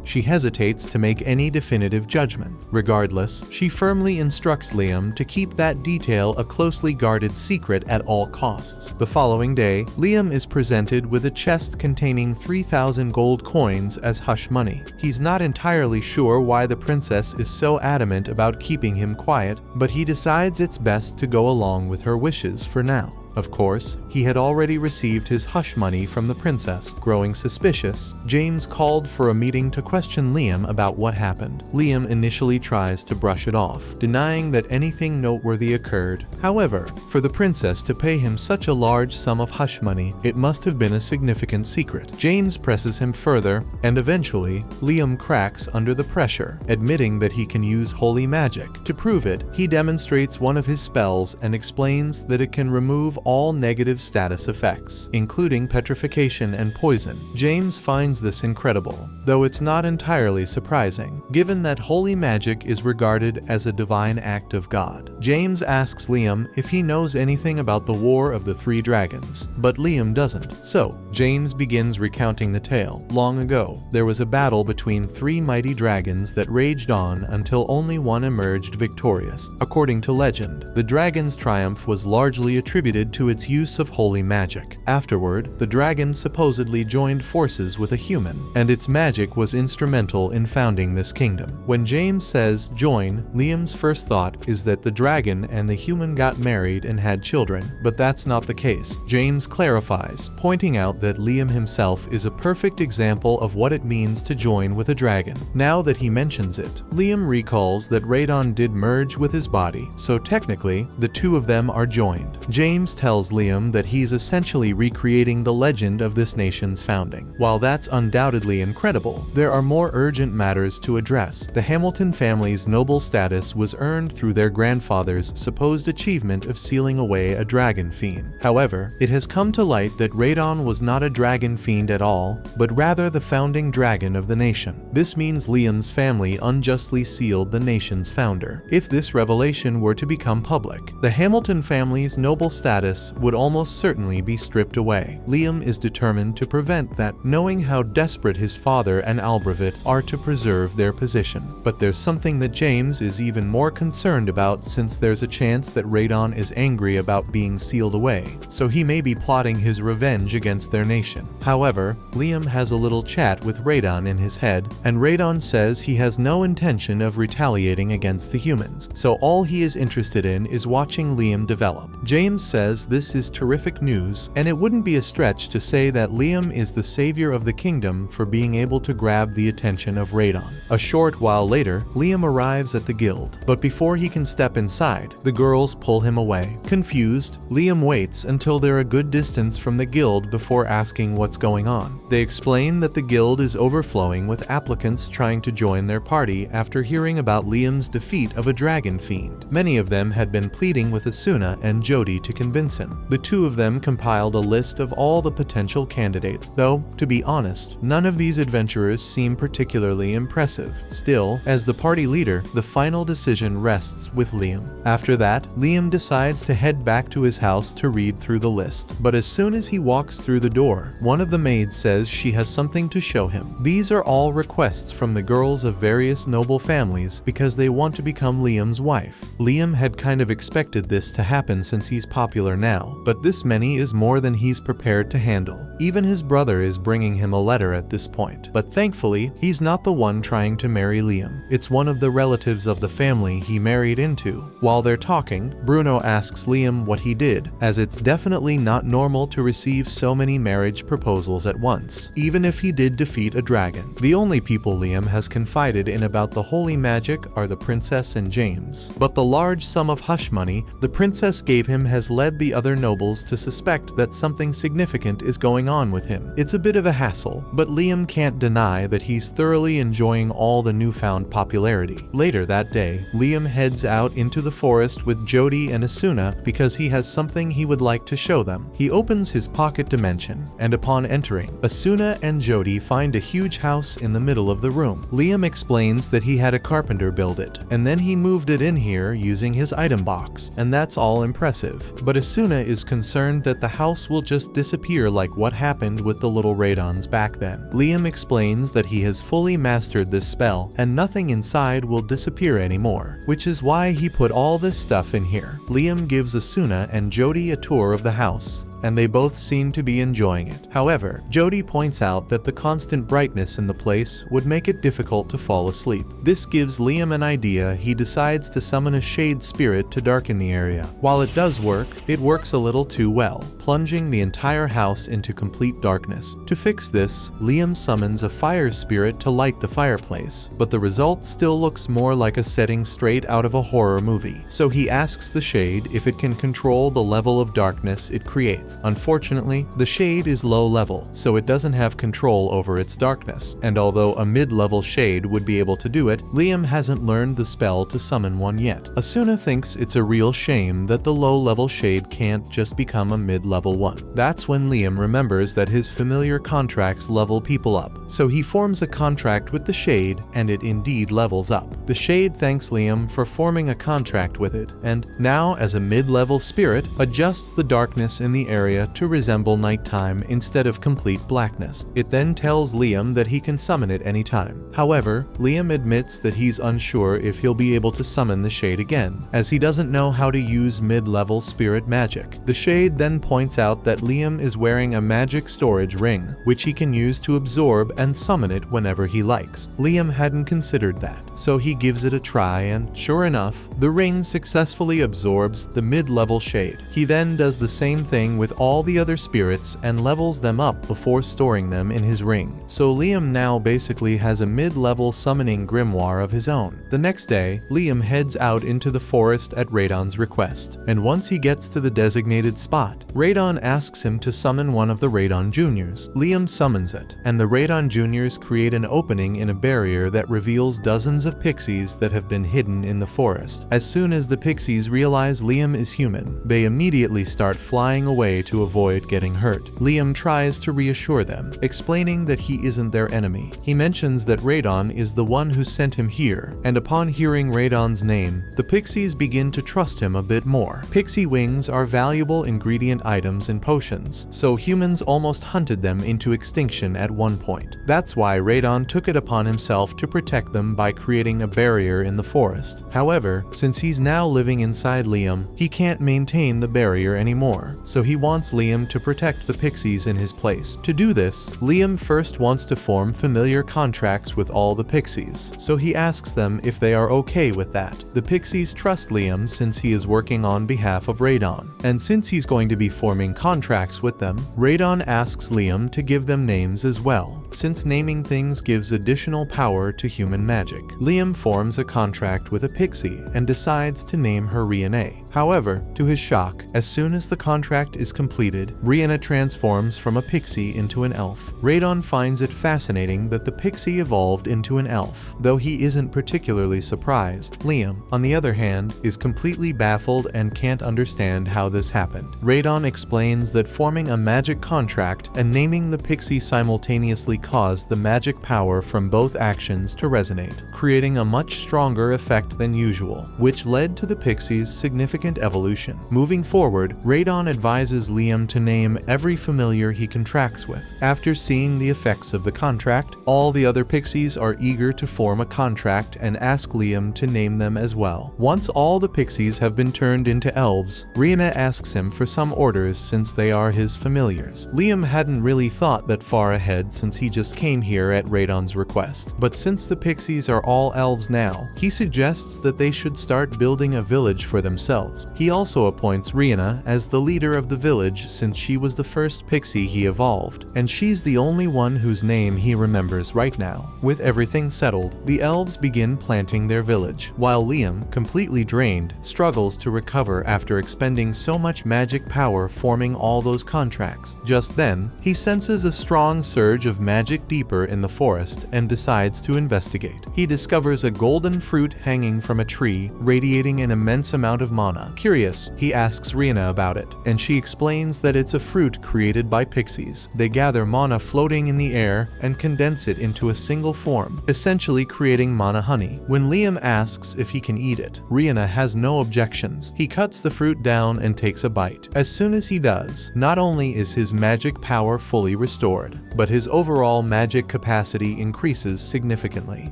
she hesitates to make any definitive judgment. Regardless, she firmly instructs Liam to keep that detail a closely guarded secret at all costs. The following day, Liam is presented with a chest containing 3,000 gold coins as hush money. He's not entirely sure why the princess is so adamant about keeping him quiet, but he decides it's best to go along with her wishes for now. Of course, he had already received his hush money from the princess. Growing suspicious, James called for a meeting to question Liam about what happened. Liam initially tries to brush it off, denying that anything noteworthy occurred. However, for the princess to pay him such a large sum of hush money, it must have been a significant secret. James presses him further, and eventually, Liam cracks under the pressure, admitting that he can use holy magic. To prove it, he demonstrates one of his spells and explains that it can remove all negative status effects, including petrification and poison. James finds this incredible, though it's not entirely surprising, given that holy magic is regarded as a divine act of God. James asks Liam if he knows anything about the War of the Three Dragons, but Liam doesn't. So, James begins recounting the tale. Long ago, there was a battle between 3 mighty dragons that raged on until only one emerged victorious. According to legend, the dragon's triumph was largely attributed to its use of holy magic. Afterward, the dragon supposedly joined forces with a human, and its magic was instrumental in founding this kingdom. When James says join, Liam's first thought is that the dragon and the human got married and had children, but that's not the case. James clarifies, pointing out that Liam himself is a perfect example of what it means to join with a dragon. Now that he mentions it, Liam recalls that Radon did merge with his body, so technically, the two of them are joined. James tells Liam that he's essentially recreating the legend of this nation's founding. While that's undoubtedly incredible, there are more urgent matters to address. The Hamilton family's noble status was earned through their grandfather's supposed achievement of sealing away a dragon fiend. However, it has come to light that Radon was not a dragon fiend at all, but rather the founding dragon of the nation. This means Liam's family unjustly sealed the nation's founder. If this revelation were to become public, the Hamilton family's noble status would almost certainly be stripped away. Liam is determined to prevent that, knowing how desperate his father and Albrevit are to preserve their position. But there's something that James is even more concerned about, since there's a chance that Radon is angry about being sealed away, so he may be plotting his revenge against their nation. However, Liam has a little chat with Radon in his head, and Radon says he has no intention of retaliating against the humans, so all he is interested in is watching Liam develop. James says this is terrific news, and it wouldn't be a stretch to say that Liam is the savior of the kingdom for being able to grab the attention of Radon. A short while later, Liam arrives at the guild, but before he can step inside, the girls pull him away. Confused, Liam waits until they're a good distance from the guild before asking what's going on. They explain that the guild is overflowing with applicants trying to join their party after hearing about Liam's defeat of a dragon fiend. Many of them had been pleading with Asuna and Jody to convince Vincent. The two of them compiled a list of all the potential candidates, though, to be honest, none of these adventurers seem particularly impressive. Still, as the party leader, the final decision rests with Liam. After that, Liam decides to head back to his house to read through the list. But as soon as he walks through the door, one of the maids says she has something to show him. These are all requests from the girls of various noble families because they want to become Liam's wife. Liam had kind of expected this to happen since he's popular now, but this many is more than he's prepared to handle. Even his brother is bringing him a letter at this point. But thankfully, he's not the one trying to marry Liam. It's one of the relatives of the family he married into. While they're talking, Bruno asks Liam what he did, as it's definitely not normal to receive so many marriage proposals at once, even if he did defeat a dragon. The only people Liam has confided in about the holy magic are the princess and James. But the large sum of hush money the princess gave him has led the other nobles to suspect that something significant is going on with him. It's a bit of a hassle, but Liam can't deny that he's thoroughly enjoying all the newfound popularity. Later that day, Liam heads out into the forest with Jody and Asuna because he has something he would like to show them. He opens his pocket dimension, and upon entering, Asuna and Jody find a huge house in the middle of the room. Liam explains that he had a carpenter build it, and then he moved it in here using his item box, and that's all impressive. But Asuna is concerned that the house will just disappear like what happened with the little radons back then. Liam explains that he has fully mastered this spell, and nothing inside will disappear anymore, which is why he put all this stuff in here. Liam gives Asuna and Jody a tour of the house, and they both seem to be enjoying it. However, Jody points out that the constant brightness in the place would make it difficult to fall asleep. This gives Liam an idea. He decides to summon a shade spirit to darken the area. While it does work, it works a little too well, plunging the entire house into complete darkness. To fix this, Liam summons a fire spirit to light the fireplace, but the result still looks more like a setting straight out of a horror movie. So he asks the shade if it can control the level of darkness it creates. Unfortunately, the shade is low level, so it doesn't have control over its darkness, and although a mid-level shade would be able to do it, Liam hasn't learned the spell to summon one yet. Asuna thinks it's a real shame that the low-level shade can't just become a mid-level one. That's when Liam remembers that his familiar contracts level people up, so he forms a contract with the shade, and it indeed levels up. The shade thanks Liam for forming a contract with it, and now as a mid-level spirit, adjusts the darkness in the area to resemble nighttime instead of complete blackness. It then tells Liam that he can summon it anytime. However, Liam admits that he's unsure if he'll be able to summon the shade again, as he doesn't know how to use mid-level spirit magic. The shade then points out that Liam is wearing a magic storage ring, which he can use to absorb and summon it whenever he likes. Liam hadn't considered that, so he gives it a try, and sure enough, the ring successfully absorbs the mid-level shade. He then does the same thing with all the other spirits and levels them up before storing them in his ring. So Liam now basically has a mid-level summoning grimoire of his own. The next day, Liam heads out into the forest at Radon's request, and once he gets to the designated spot, Radon asks him to summon one of the Radon Juniors. Liam summons it, and the Radon Juniors create an opening in a barrier that reveals dozens of pixies that have been hidden in the forest. As soon as the pixies realize Liam is human, they immediately start flying away to avoid getting hurt. Liam tries to reassure them, explaining that he isn't their enemy. He mentions that Radon is the one who sent him here, and upon hearing Radon's name, the pixies begin to trust him a bit more. Pixie wings are valuable ingredient items in potions, so humans almost hunted them into extinction at one point. That's why Radon took it upon himself to protect them by creating a barrier in the forest. However, since he's now living inside Liam, he can't maintain the barrier anymore, so he wants Liam to protect the pixies in his place. To do this, Liam first wants to form familiar contracts with all the pixies, so he asks them if they are okay with that. The pixies trust Liam since he is working on behalf of Radon, and since he's going to be forming contracts with them, Radon asks Liam to give them names as well. since naming things gives additional power to human magic. Liam forms a contract with a pixie and decides to name her Rihanna. However, to his shock, as soon as the contract is completed, Rihanna transforms from a pixie into an elf. Radon finds it fascinating that the pixie evolved into an elf, though he isn't particularly surprised. Liam, on the other hand, is completely baffled and can't understand how this happened. Radon explains that forming a magic contract and naming the pixie simultaneously caused the magic power from both actions to resonate, creating a much stronger effect than usual, which led to the pixie's significant evolution. Moving forward, Radon advises Liam to name every familiar he contracts with. After seeing the effects of the contract, all the other pixies are eager to form a contract and ask Liam to name them as well. Once all the pixies have been turned into elves, Rihanna asks him for some orders since they are his familiars. Liam hadn't really thought that far ahead since he just came here at Radon's request, but since the pixies are all elves now, he suggests that they should start building a village for themselves. He also appoints Rihanna as the leader of the village since she was the first pixie he evolved, and she's the only one whose name he remembers right now. With everything settled, the elves begin planting their village, while Liam, completely drained, struggles to recover after expending so much magic power forming all those contracts. Just then, he senses a strong surge of magic deeper in the forest and decides to investigate. He discovers a golden fruit hanging from a tree, radiating an immense amount of mana. Curious, he asks Rihanna about it, and she explains that it's a fruit created by pixies. They gather mana floating in the air and condense it into a single form, essentially creating mana honey. When Liam asks if he can eat it, Rihanna has no objections. He cuts the fruit down and takes a bite. As soon as he does, not only is his magic power fully restored, but his overall magic capacity increases significantly,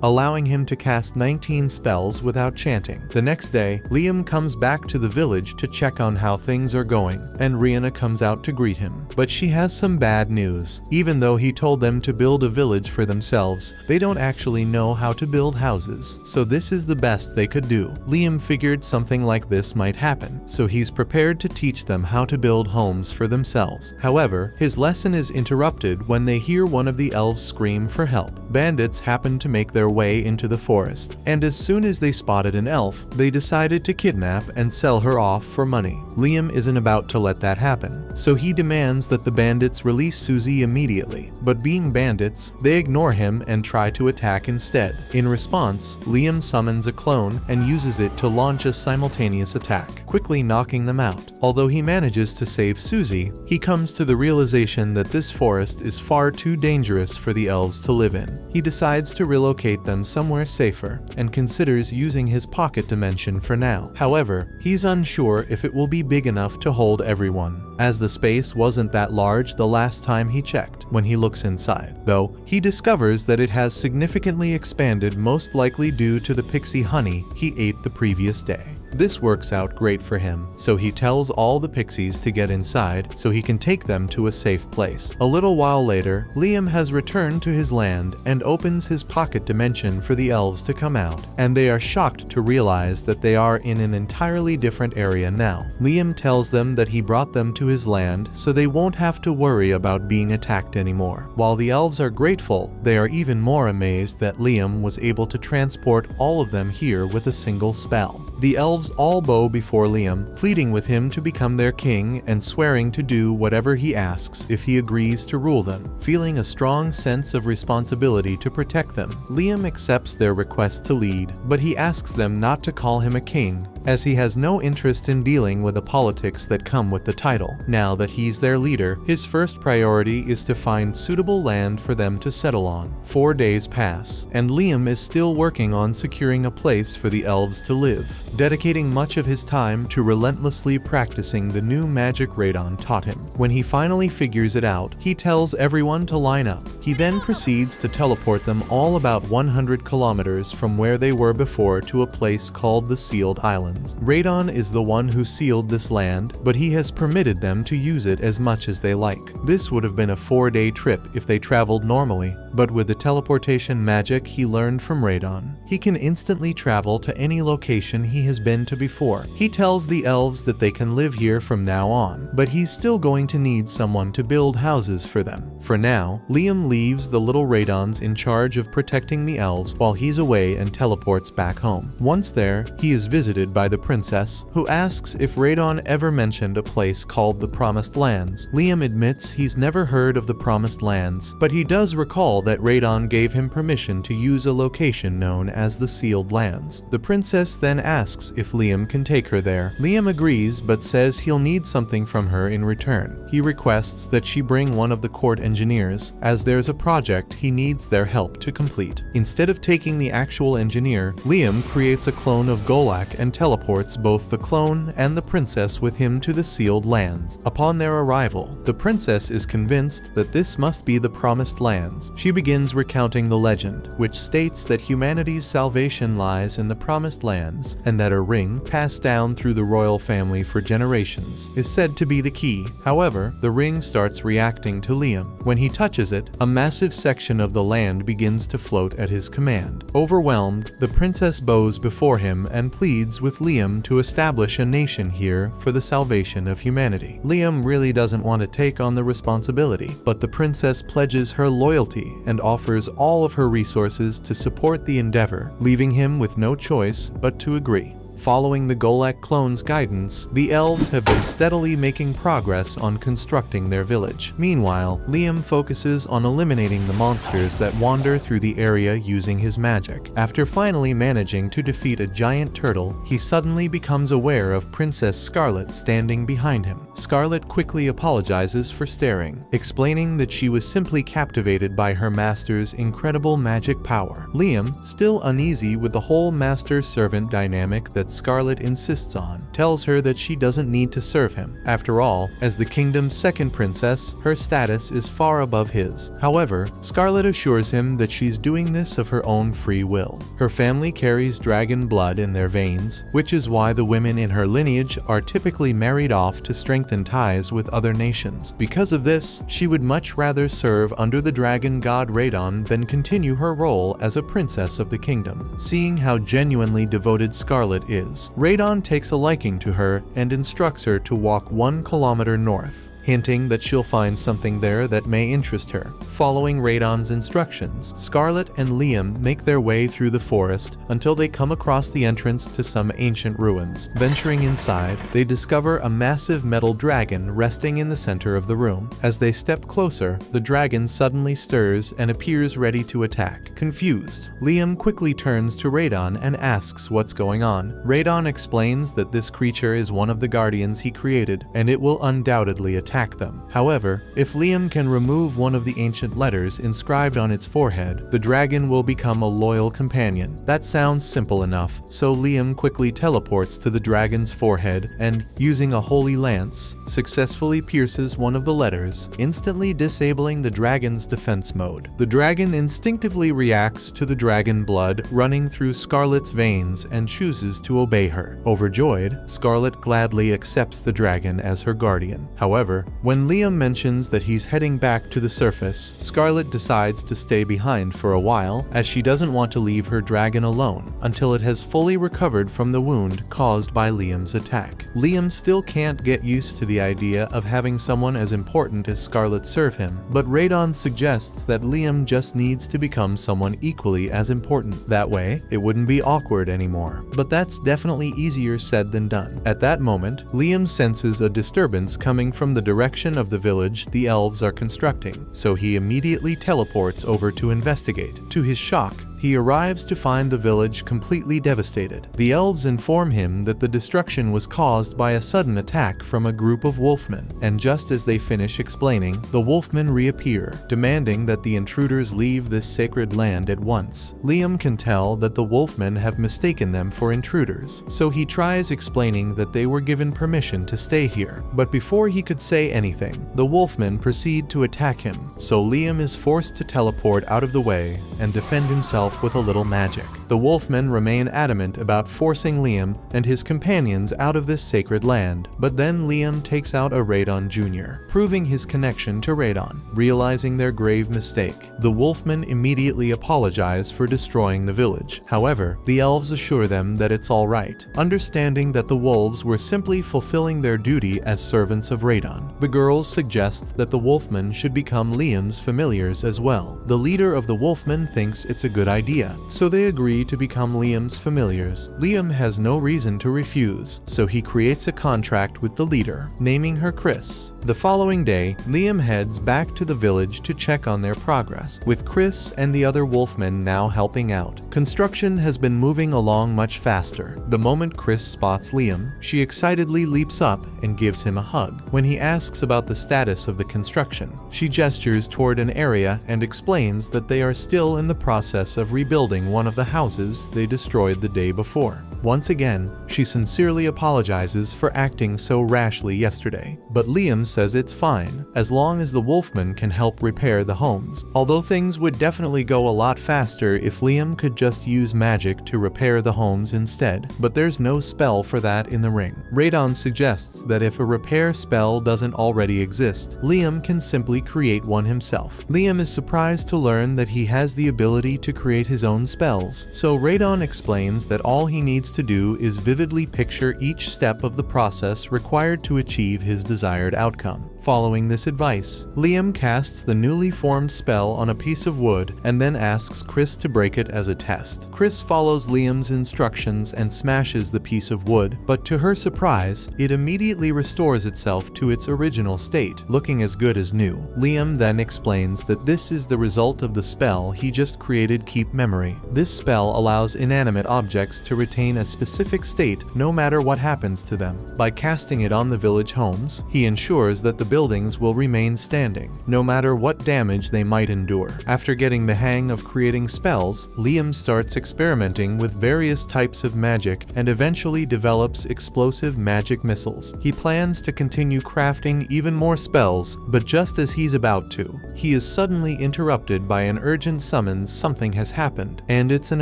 allowing him to cast 19 spells without chanting. The next day, Liam comes back to the village to check on how things are going, and Rihanna comes out to greet him. But she has some bad news. Even though he told them to build a village for themselves, they don't actually know how to build houses, so this is the best they could do. Liam figured something like this might happen, so he's prepared to teach them how to build homes for themselves. However, his lesson is interrupted when they hear one of the elves scream for help. Bandits happen to make their way into the forest, and as soon as they spotted an elf, they decided to kidnap and sell her off for money. Liam isn't about to let that happen, so he demands that the bandits release Susie immediately, but being bandits, they ignore him and try to attack instead. In response, Liam summons a clone and uses it to launch a simultaneous attack, quickly knocking them out. Although he manages to save Susie, he comes to the realization that this forest is far too dangerous for the elves to live in. He decides to relocate them somewhere safer and considers using his pocket dimension for now. However, he's unsure if it will be big enough to hold everyone, as the space wasn't that large the last time he checked. When he looks inside, though, he discovers that it has significantly expanded, most likely due to the pixie honey he ate the previous day. This works out great for him, so he tells all the pixies to get inside so he can take them to a safe place. A little while later, Liam has returned to his land and opens his pocket dimension for the elves to come out, and they are shocked to realize that they are in an entirely different area now. Liam tells them that he brought them to his land so they won't have to worry about being attacked anymore. While the elves are grateful, they are even more amazed that Liam was able to transport all of them here with a single spell. The elves all bow before Liam, pleading with him to become their king and swearing to do whatever he asks if he agrees to rule them. Feeling a strong sense of responsibility to protect them, Liam accepts their request to lead, but he asks them not to call him a king, as he has no interest in dealing with the politics that come with the title. Now that he's their leader, his first priority is to find suitable land for them to settle on. 4 days pass, and Liam is still working on securing a place for the elves to live, dedicating much of his time to relentlessly practicing the new magic Radon taught him. When he finally figures it out, he tells everyone to line up. He then proceeds to teleport them all about 100 kilometers from where they were before to a place called the Sealed Islands. Radon is the one who sealed this land, but he has permitted them to use it as much as they like. This would have been a 4-day trip if they traveled normally, but with the teleportation magic he learned from Radon, he can instantly travel to any location he has been to before. He tells the elves that they can live here from now on, but he's still going to need someone to build houses for them. For now, Liam leaves the little Radons in charge of protecting the elves while he's away and teleports back home. Once there, he is visited by the princess, who asks if Radon ever mentioned a place called the Promised Lands. Liam admits he's never heard of the Promised Lands, but he does recall that Radon gave him permission to use a location known as the Sealed Lands. The princess then asks if Liam can take her there. Liam agrees but says he'll need something from her in return. He requests that she bring one of the court engineers, as there's a project he needs their help to complete. Instead of taking the actual engineer, Liam creates a clone of Golak and teleports both the clone and the princess with him to the Sealed Lands. Upon their arrival, the princess is convinced that this must be the Promised Lands. She begins recounting the legend, which states that humanity's salvation lies in the Promised Lands, and that a ring, passed down through the royal family for generations, is said to be the key. However, the ring starts reacting to Liam. When he touches it, a massive section of the land begins to float at his command. Overwhelmed, the princess bows before him and pleads with Liam to establish a nation here for the salvation of humanity. Liam really doesn't want to take on the responsibility, but the princess pledges her loyalty and offers all of her resources to support the endeavor, leaving him with no choice but to agree. Following the Golak clone's guidance, the elves have been steadily making progress on constructing their village. Meanwhile, Liam focuses on eliminating the monsters that wander through the area using his magic. After finally managing to defeat a giant turtle, he suddenly becomes aware of Princess Scarlet standing behind him. Scarlet quickly apologizes for staring, explaining that she was simply captivated by her master's incredible magic power. Liam, still uneasy with the whole master-servant dynamic that Scarlet insists on, tells her that she doesn't need to serve him. After all, as the kingdom's second princess, her status is far above his. However, Scarlet assures him that she's doing this of her own free will. Her family carries dragon blood in their veins, which is why the women in her lineage are typically married off to strengthen ties with other nations. Because of this, she would much rather serve under the dragon god Radon than continue her role as a princess of the kingdom. Seeing how genuinely devoted Scarlet is, Radon takes a liking to her and instructs her to walk 1 kilometer north, hinting that she'll find something there that may interest her. Following Radon's instructions, Scarlet and Liam make their way through the forest until they come across the entrance to some ancient ruins. Venturing inside, they discover a massive metal dragon resting in the center of the room. As they step closer, the dragon suddenly stirs and appears ready to attack. Confused, Liam quickly turns to Radon and asks what's going on. Radon explains that this creature is one of the guardians he created, and it will undoubtedly attack them. However, if Liam can remove one of the ancient letters inscribed on its forehead, the dragon will become a loyal companion. That sounds simple enough, so Liam quickly teleports to the dragon's forehead and, using a holy lance, successfully pierces one of the letters, instantly disabling the dragon's defense mode. The dragon instinctively reacts to the dragon blood running through Scarlet's veins and chooses to obey her. Overjoyed, Scarlet gladly accepts the dragon as her guardian. However, when Liam mentions that he's heading back to the surface, Scarlet decides to stay behind for a while, as she doesn't want to leave her dragon alone until it has fully recovered from the wound caused by Liam's attack. Liam still can't get used to the idea of having someone as important as Scarlet serve him, but Radon suggests that Liam just needs to become someone equally as important. That way, it wouldn't be awkward anymore. But that's definitely easier said than done. At that moment, Liam senses a disturbance coming from the direction of the village the elves are constructing, so he immediately teleports over to investigate. To his shock, he arrives to find the village completely devastated. The elves inform him that the destruction was caused by a sudden attack from a group of wolfmen, and just as they finish explaining, the wolfmen reappear, demanding that the intruders leave this sacred land at once. Liam can tell that the wolfmen have mistaken them for intruders, so he tries explaining that they were given permission to stay here. But before he could say anything, the wolfmen proceed to attack him, so Liam is forced to teleport out of the way and defend himself himself with a little magic. The wolfmen remain adamant about forcing Liam and his companions out of this sacred land, but then Liam takes out a Radon Jr., proving his connection to Radon. Realizing their grave mistake, the wolfmen immediately apologize for destroying the village. However, the elves assure them that it's alright, understanding that the wolves were simply fulfilling their duty as servants of Radon. The girls suggest that the wolfmen should become Liam's familiars as well. The leader of the wolfmen thinks it's a good idea, so they agree to become Liam's familiars. Liam has no reason to refuse, so he creates a contract with the leader, naming her Chris. The following day, Liam heads back to the village to check on their progress, with Chris and the other wolfmen now helping out. Construction has been moving along much faster. The moment Chris spots Liam, she excitedly leaps up and gives him a hug. When he asks about the status of the construction, she gestures toward an area and explains that they are still in the process of rebuilding one of the houses they destroyed the day before. Once again, she sincerely apologizes for acting so rashly yesterday, but Liam says it's fine, as long as the wolfmen can help repair the homes. Although things would definitely go a lot faster if Liam could just use magic to repair the homes instead, but there's no spell for that in the ring. Radon suggests that if a repair spell doesn't already exist, Liam can simply create one himself. Liam is surprised to learn that he has the ability to create his own spells, so Radon explains that all he needs to do is vividly picture each step of the process required to achieve his desired outcome. Following this advice, Liam casts the newly formed spell on a piece of wood and then asks Chris to break it as a test. Chris follows Liam's instructions and smashes the piece of wood, but to her surprise, it immediately restores itself to its original state, looking as good as new. Liam then explains that this is the result of the spell he just created, Keep Memory. This spell allows inanimate objects to retain a specific state no matter what happens to them. By casting it on the village homes, he ensures that the buildings will remain standing, no matter what damage they might endure. After getting the hang of creating spells, Liam starts experimenting with various types of magic and eventually develops explosive magic missiles. He plans to continue crafting even more spells, but just as he's about to, he is suddenly interrupted by an urgent summons. Something has happened, and it's an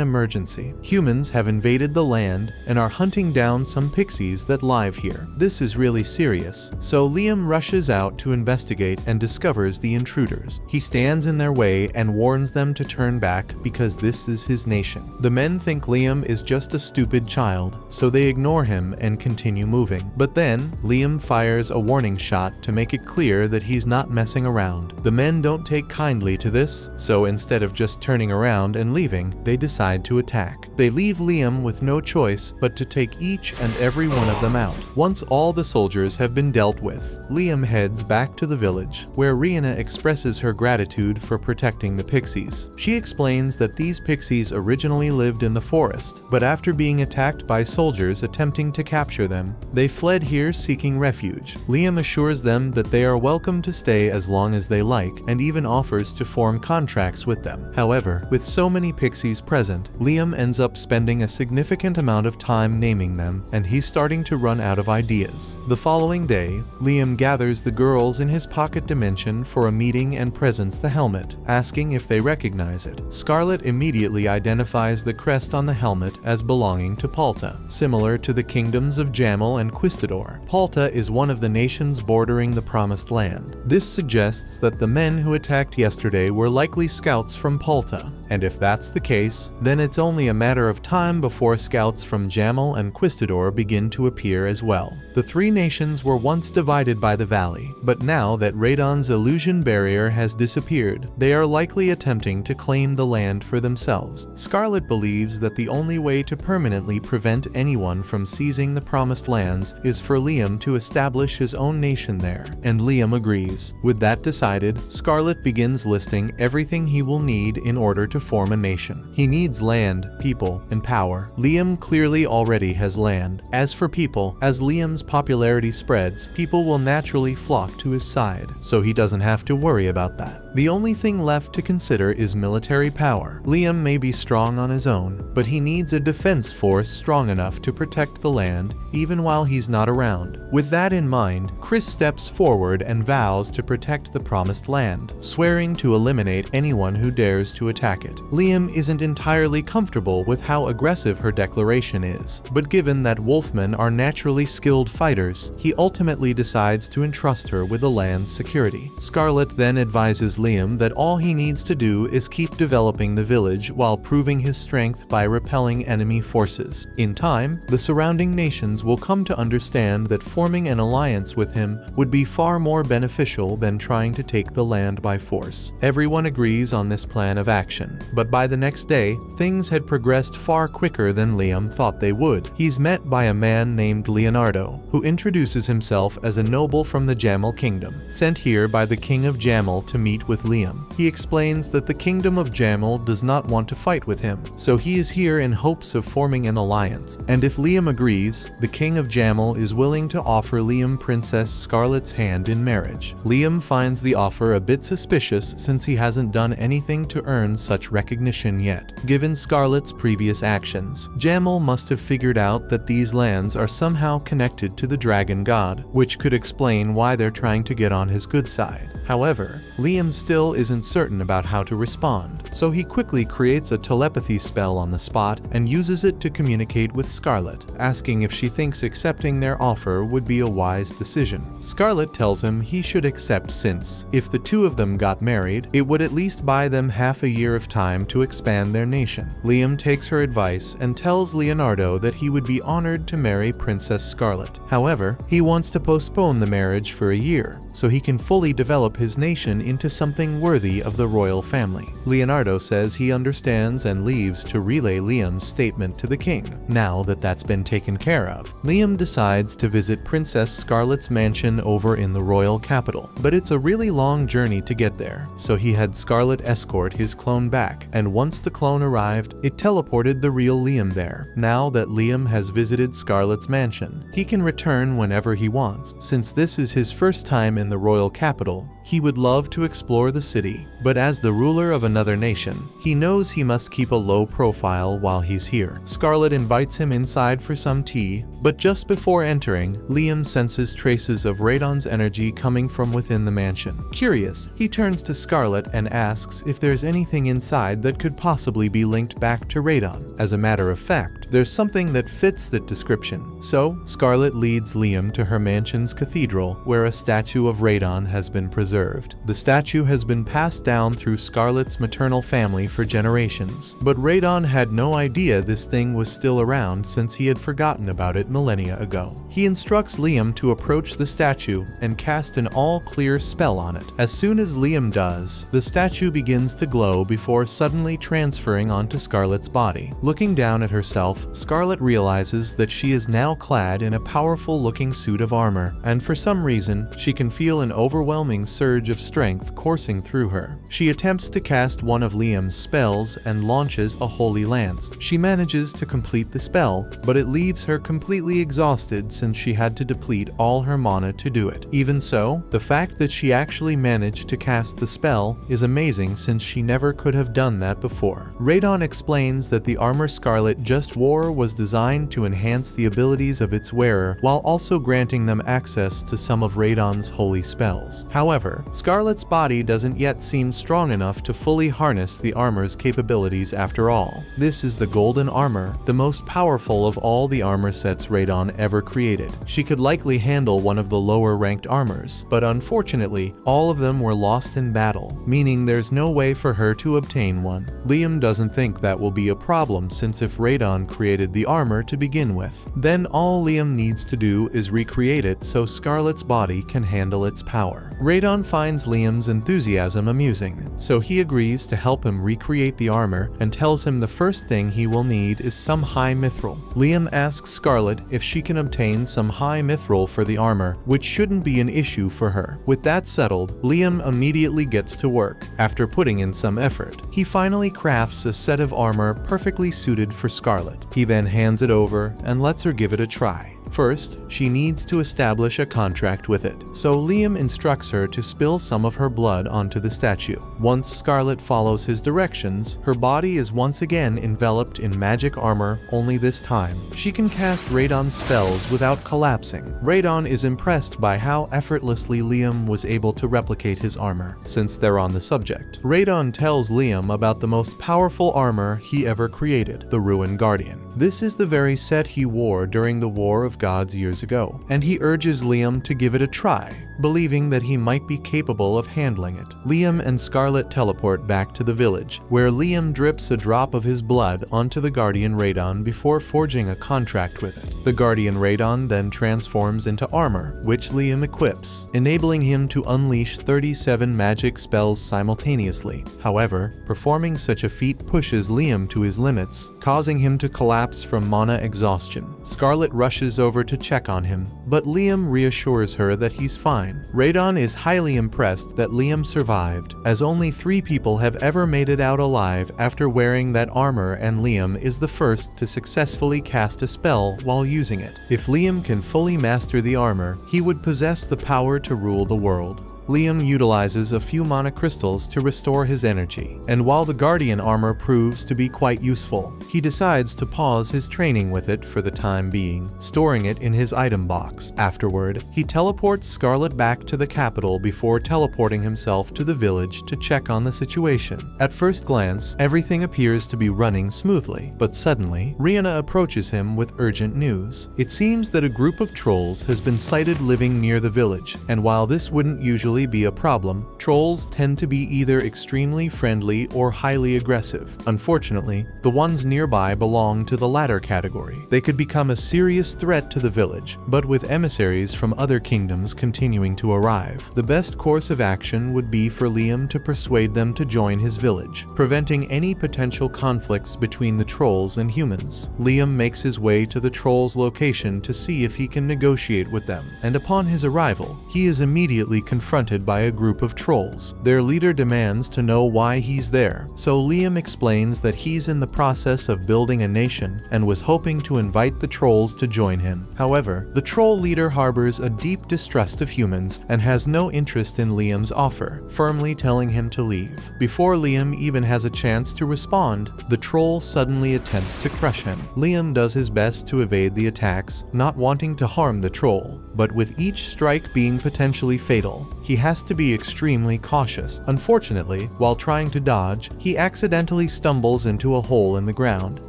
emergency. Humans have invaded the land and are hunting down some pixies that live here. This is really serious, so Liam rushes out to investigate and discovers the intruders. He stands in their way and warns them to turn back because this is his nation. The men think Liam is just a stupid child, so they ignore him and continue moving. But then, Liam fires a warning shot to make it clear that he's not messing around. The men don't take kindly to this, so instead of just turning around and leaving, they decide to attack. They leave Liam with no choice but to take each and every one of them out. Once all the soldiers have been dealt with, Liam heads back to the village, where Rihanna expresses her gratitude for protecting the pixies. She explains that these pixies originally lived in the forest, but after being attacked by soldiers attempting to capture them, they fled here seeking refuge. Liam assures them that they are welcome to stay as long as they like, and even offers to form contracts with them. However, with so many pixies present, Liam ends up spending a significant amount of time naming them, and he's starting to run out of ideas. The following day, Liam gathers the girls in his pocket dimension for a meeting and presents the helmet, asking if they recognize it. Scarlet immediately identifies the crest on the helmet as belonging to Palta, similar to the kingdoms of Jamel and Quistador. Palta is one of the nations bordering the Promised Land. This suggests that the men who attacked yesterday were likely scouts from Palta, and if that's the case, then it's only a matter of time before scouts from Jamel and Quistador begin to appear as well. The three nations were once divided by the valley, but now that Radon's illusion barrier has disappeared, they are likely attempting to claim the land for themselves. Scarlet believes that the only way to permanently prevent anyone from seizing the Promised Lands is for Liam to establish his own nation there, and Liam agrees. With that decided, Scarlet begins listing everything he will need in order to form a nation. He needs land, people, and power. Liam clearly already has land. As for people, as Liam's popularity spreads, people will naturally flock flock to his side, so he doesn't have to worry about that. The only thing left to consider is military power. Liam may be strong on his own, but he needs a defense force strong enough to protect the land, even while he's not around. With that in mind, Chris steps forward and vows to protect the promised land, swearing to eliminate anyone who dares to attack it. Liam isn't entirely comfortable with how aggressive her declaration is, but given that wolfmen are naturally skilled fighters, he ultimately decides to entrust her with the land's security. Scarlet then advises Liam that all he needs to do is keep developing the village while proving his strength by repelling enemy forces. In time, the surrounding nations will come to understand that forming an alliance with him would be far more beneficial than trying to take the land by force. Everyone agrees on this plan of action, but by the next day, things had progressed far quicker than Liam thought they would. He's met by a man named Leonardo, who introduces himself as a noble from the Jamel Kingdom, sent here by the King of Jamel to meet with Liam. He explains that the Kingdom of Jamel does not want to fight with him, so he is here in hopes of forming an alliance, and if Liam agrees, the King of Jamel is willing to offer Liam Princess Scarlet's hand in marriage. Liam finds the offer a bit suspicious since he hasn't done anything to earn such recognition yet. Given Scarlet's previous actions, Jamel must have figured out that these lands are somehow connected to the dragon god, which could explain why they're trying to get on his good side. However, Liam still isn't certain about how to respond, so he quickly creates a telepathy spell on the spot and uses it to communicate with Scarlet, asking if she thinks accepting their offer would be a wise decision. Scarlet tells him he should accept since, if the two of them got married, it would at least buy them half a year of time to expand their nation. Liam takes her advice and tells Leonardo that he would be honored to marry Princess Scarlet. However, he wants to postpone the marriage for a year, so he can fully develop his nation into something worthy of the royal family. Leonardo says he understands and leaves to relay Liam's statement to the king. Now that that's been taken care of, Liam decides to visit Princess Scarlet's mansion over in the royal capital, but it's a really long journey to get there, so he had Scarlet escort his clone back, and once the clone arrived, it teleported the real Liam there. Now that Liam has visited Scarlet's mansion, he can return whenever he wants. Since this is his first time in the royal capital, he would love to explore the city, but as the ruler of another nation, he knows he must keep a low profile while he's here. Scarlet invites him inside for some tea, but just before entering, Liam senses traces of Radon's energy coming from within the mansion. Curious, he turns to Scarlet and asks if there's anything inside that could possibly be linked back to Radon. As a matter of fact, there's something that fits that description, so Scarlet leads Liam to her mansion's cathedral, where a statue of Radon has been preserved. The statue has been passed down through Scarlet's maternal family for generations, but Radon had no idea this thing was still around since he had forgotten about it millennia ago. He instructs Liam to approach the statue and cast an all-clear spell on it. As soon as Liam does, the statue begins to glow before suddenly transferring onto Scarlet's body. Looking down at herself, Scarlet realizes that she is now clad in a powerful-looking suit of armor, and for some reason, she can feel an overwhelming surge of strength coursing through her. She attempts to cast one of Liam's spells and launches a holy lance. She manages to complete the spell, but it leaves her completely exhausted since she had to deplete all her mana to do it. Even so, the fact that she actually managed to cast the spell is amazing since she never could have done that before. Radon explains that the armor Scarlet just wore was designed to enhance the abilities of its wearer while also granting them access to some of Radon's holy spells. However, Scarlet's body doesn't yet seem strong enough to fully harness the armor's capabilities after all. This is the golden armor, the most powerful of all the armor sets Radon ever created. She could likely handle one of the lower ranked armors, but unfortunately, all of them were lost in battle, meaning there's no way for her to obtain one. Liam doesn't think that will be a problem since if Radon created the armor to begin with, then all Liam needs to do is recreate it so Scarlet's body can handle its power. Radon finds Liam's enthusiasm amusing, so he agrees to help him recreate the armor and tells him the first thing he will need is some high mithril. Liam asks Scarlet if she can obtain some high mithril for the armor, which shouldn't be an issue for her. With that settled, Liam immediately gets to work. After putting in some effort, he finally crafts a set of armor perfectly suited for Scarlet. He then hands it over and lets her give it a try. First, she needs to establish a contract with it, so Liam instructs her to spill some of her blood onto the statue. Once Scarlet follows his directions, her body is once again enveloped in magic armor, only this time she can cast Radon's spells without collapsing. Radon is impressed by how effortlessly Liam was able to replicate his armor. Since they're on the subject, Radon tells Liam about the most powerful armor he ever created, the Ruin Guardian. This is the very set he wore during the War of Gods years ago, and he urges Liam to give it a try, believing that he might be capable of handling it. Liam and Scarlet teleport back to the village, where Liam drips a drop of his blood onto the Guardian Radon before forging a contract with it. The Guardian Radon then transforms into armor, which Liam equips, enabling him to unleash 37 magic spells simultaneously. However, performing such a feat pushes Liam to his limits, causing him to collapse from mana exhaustion. Scarlet rushes over to check on him, but Liam reassures her that he's fine. Radon is highly impressed that Liam survived, as only 3 people have ever made it out alive after wearing that armor, and Liam is the first to successfully cast a spell while using it. If Liam can fully master the armor, he would possess the power to rule the world. Liam utilizes a few mana crystals to restore his energy, and while the Guardian armor proves to be quite useful, he decides to pause his training with it for the time being, storing it in his item box. Afterward, he teleports Scarlet back to the capital before teleporting himself to the village to check on the situation. At first glance, everything appears to be running smoothly, but suddenly, Rihanna approaches him with urgent news. It seems that a group of trolls has been sighted living near the village, and while this wouldn't usually be a problem, trolls tend to be either extremely friendly or highly aggressive. Unfortunately, the ones nearby belong to the latter category. They could become a serious threat to the village, but with emissaries from other kingdoms continuing to arrive, the best course of action would be for Liam to persuade them to join his village, preventing any potential conflicts between the trolls and humans. Liam makes his way to the trolls' location to see if he can negotiate with them, and upon his arrival, he is immediately confronted by a group of trolls. Their leader demands to know why he's there, so Liam explains that he's in the process of building a nation and was hoping to invite the trolls to join him. However, the troll leader harbors a deep distrust of humans and has no interest in Liam's offer, firmly telling him to leave. Before Liam even has a chance to respond, the troll suddenly attempts to crush him. Liam does his best to evade the attacks, not wanting to harm the troll, but with each strike being potentially fatal, he has to be extremely cautious. Unfortunately, while trying to dodge, he accidentally stumbles into a hole in the ground,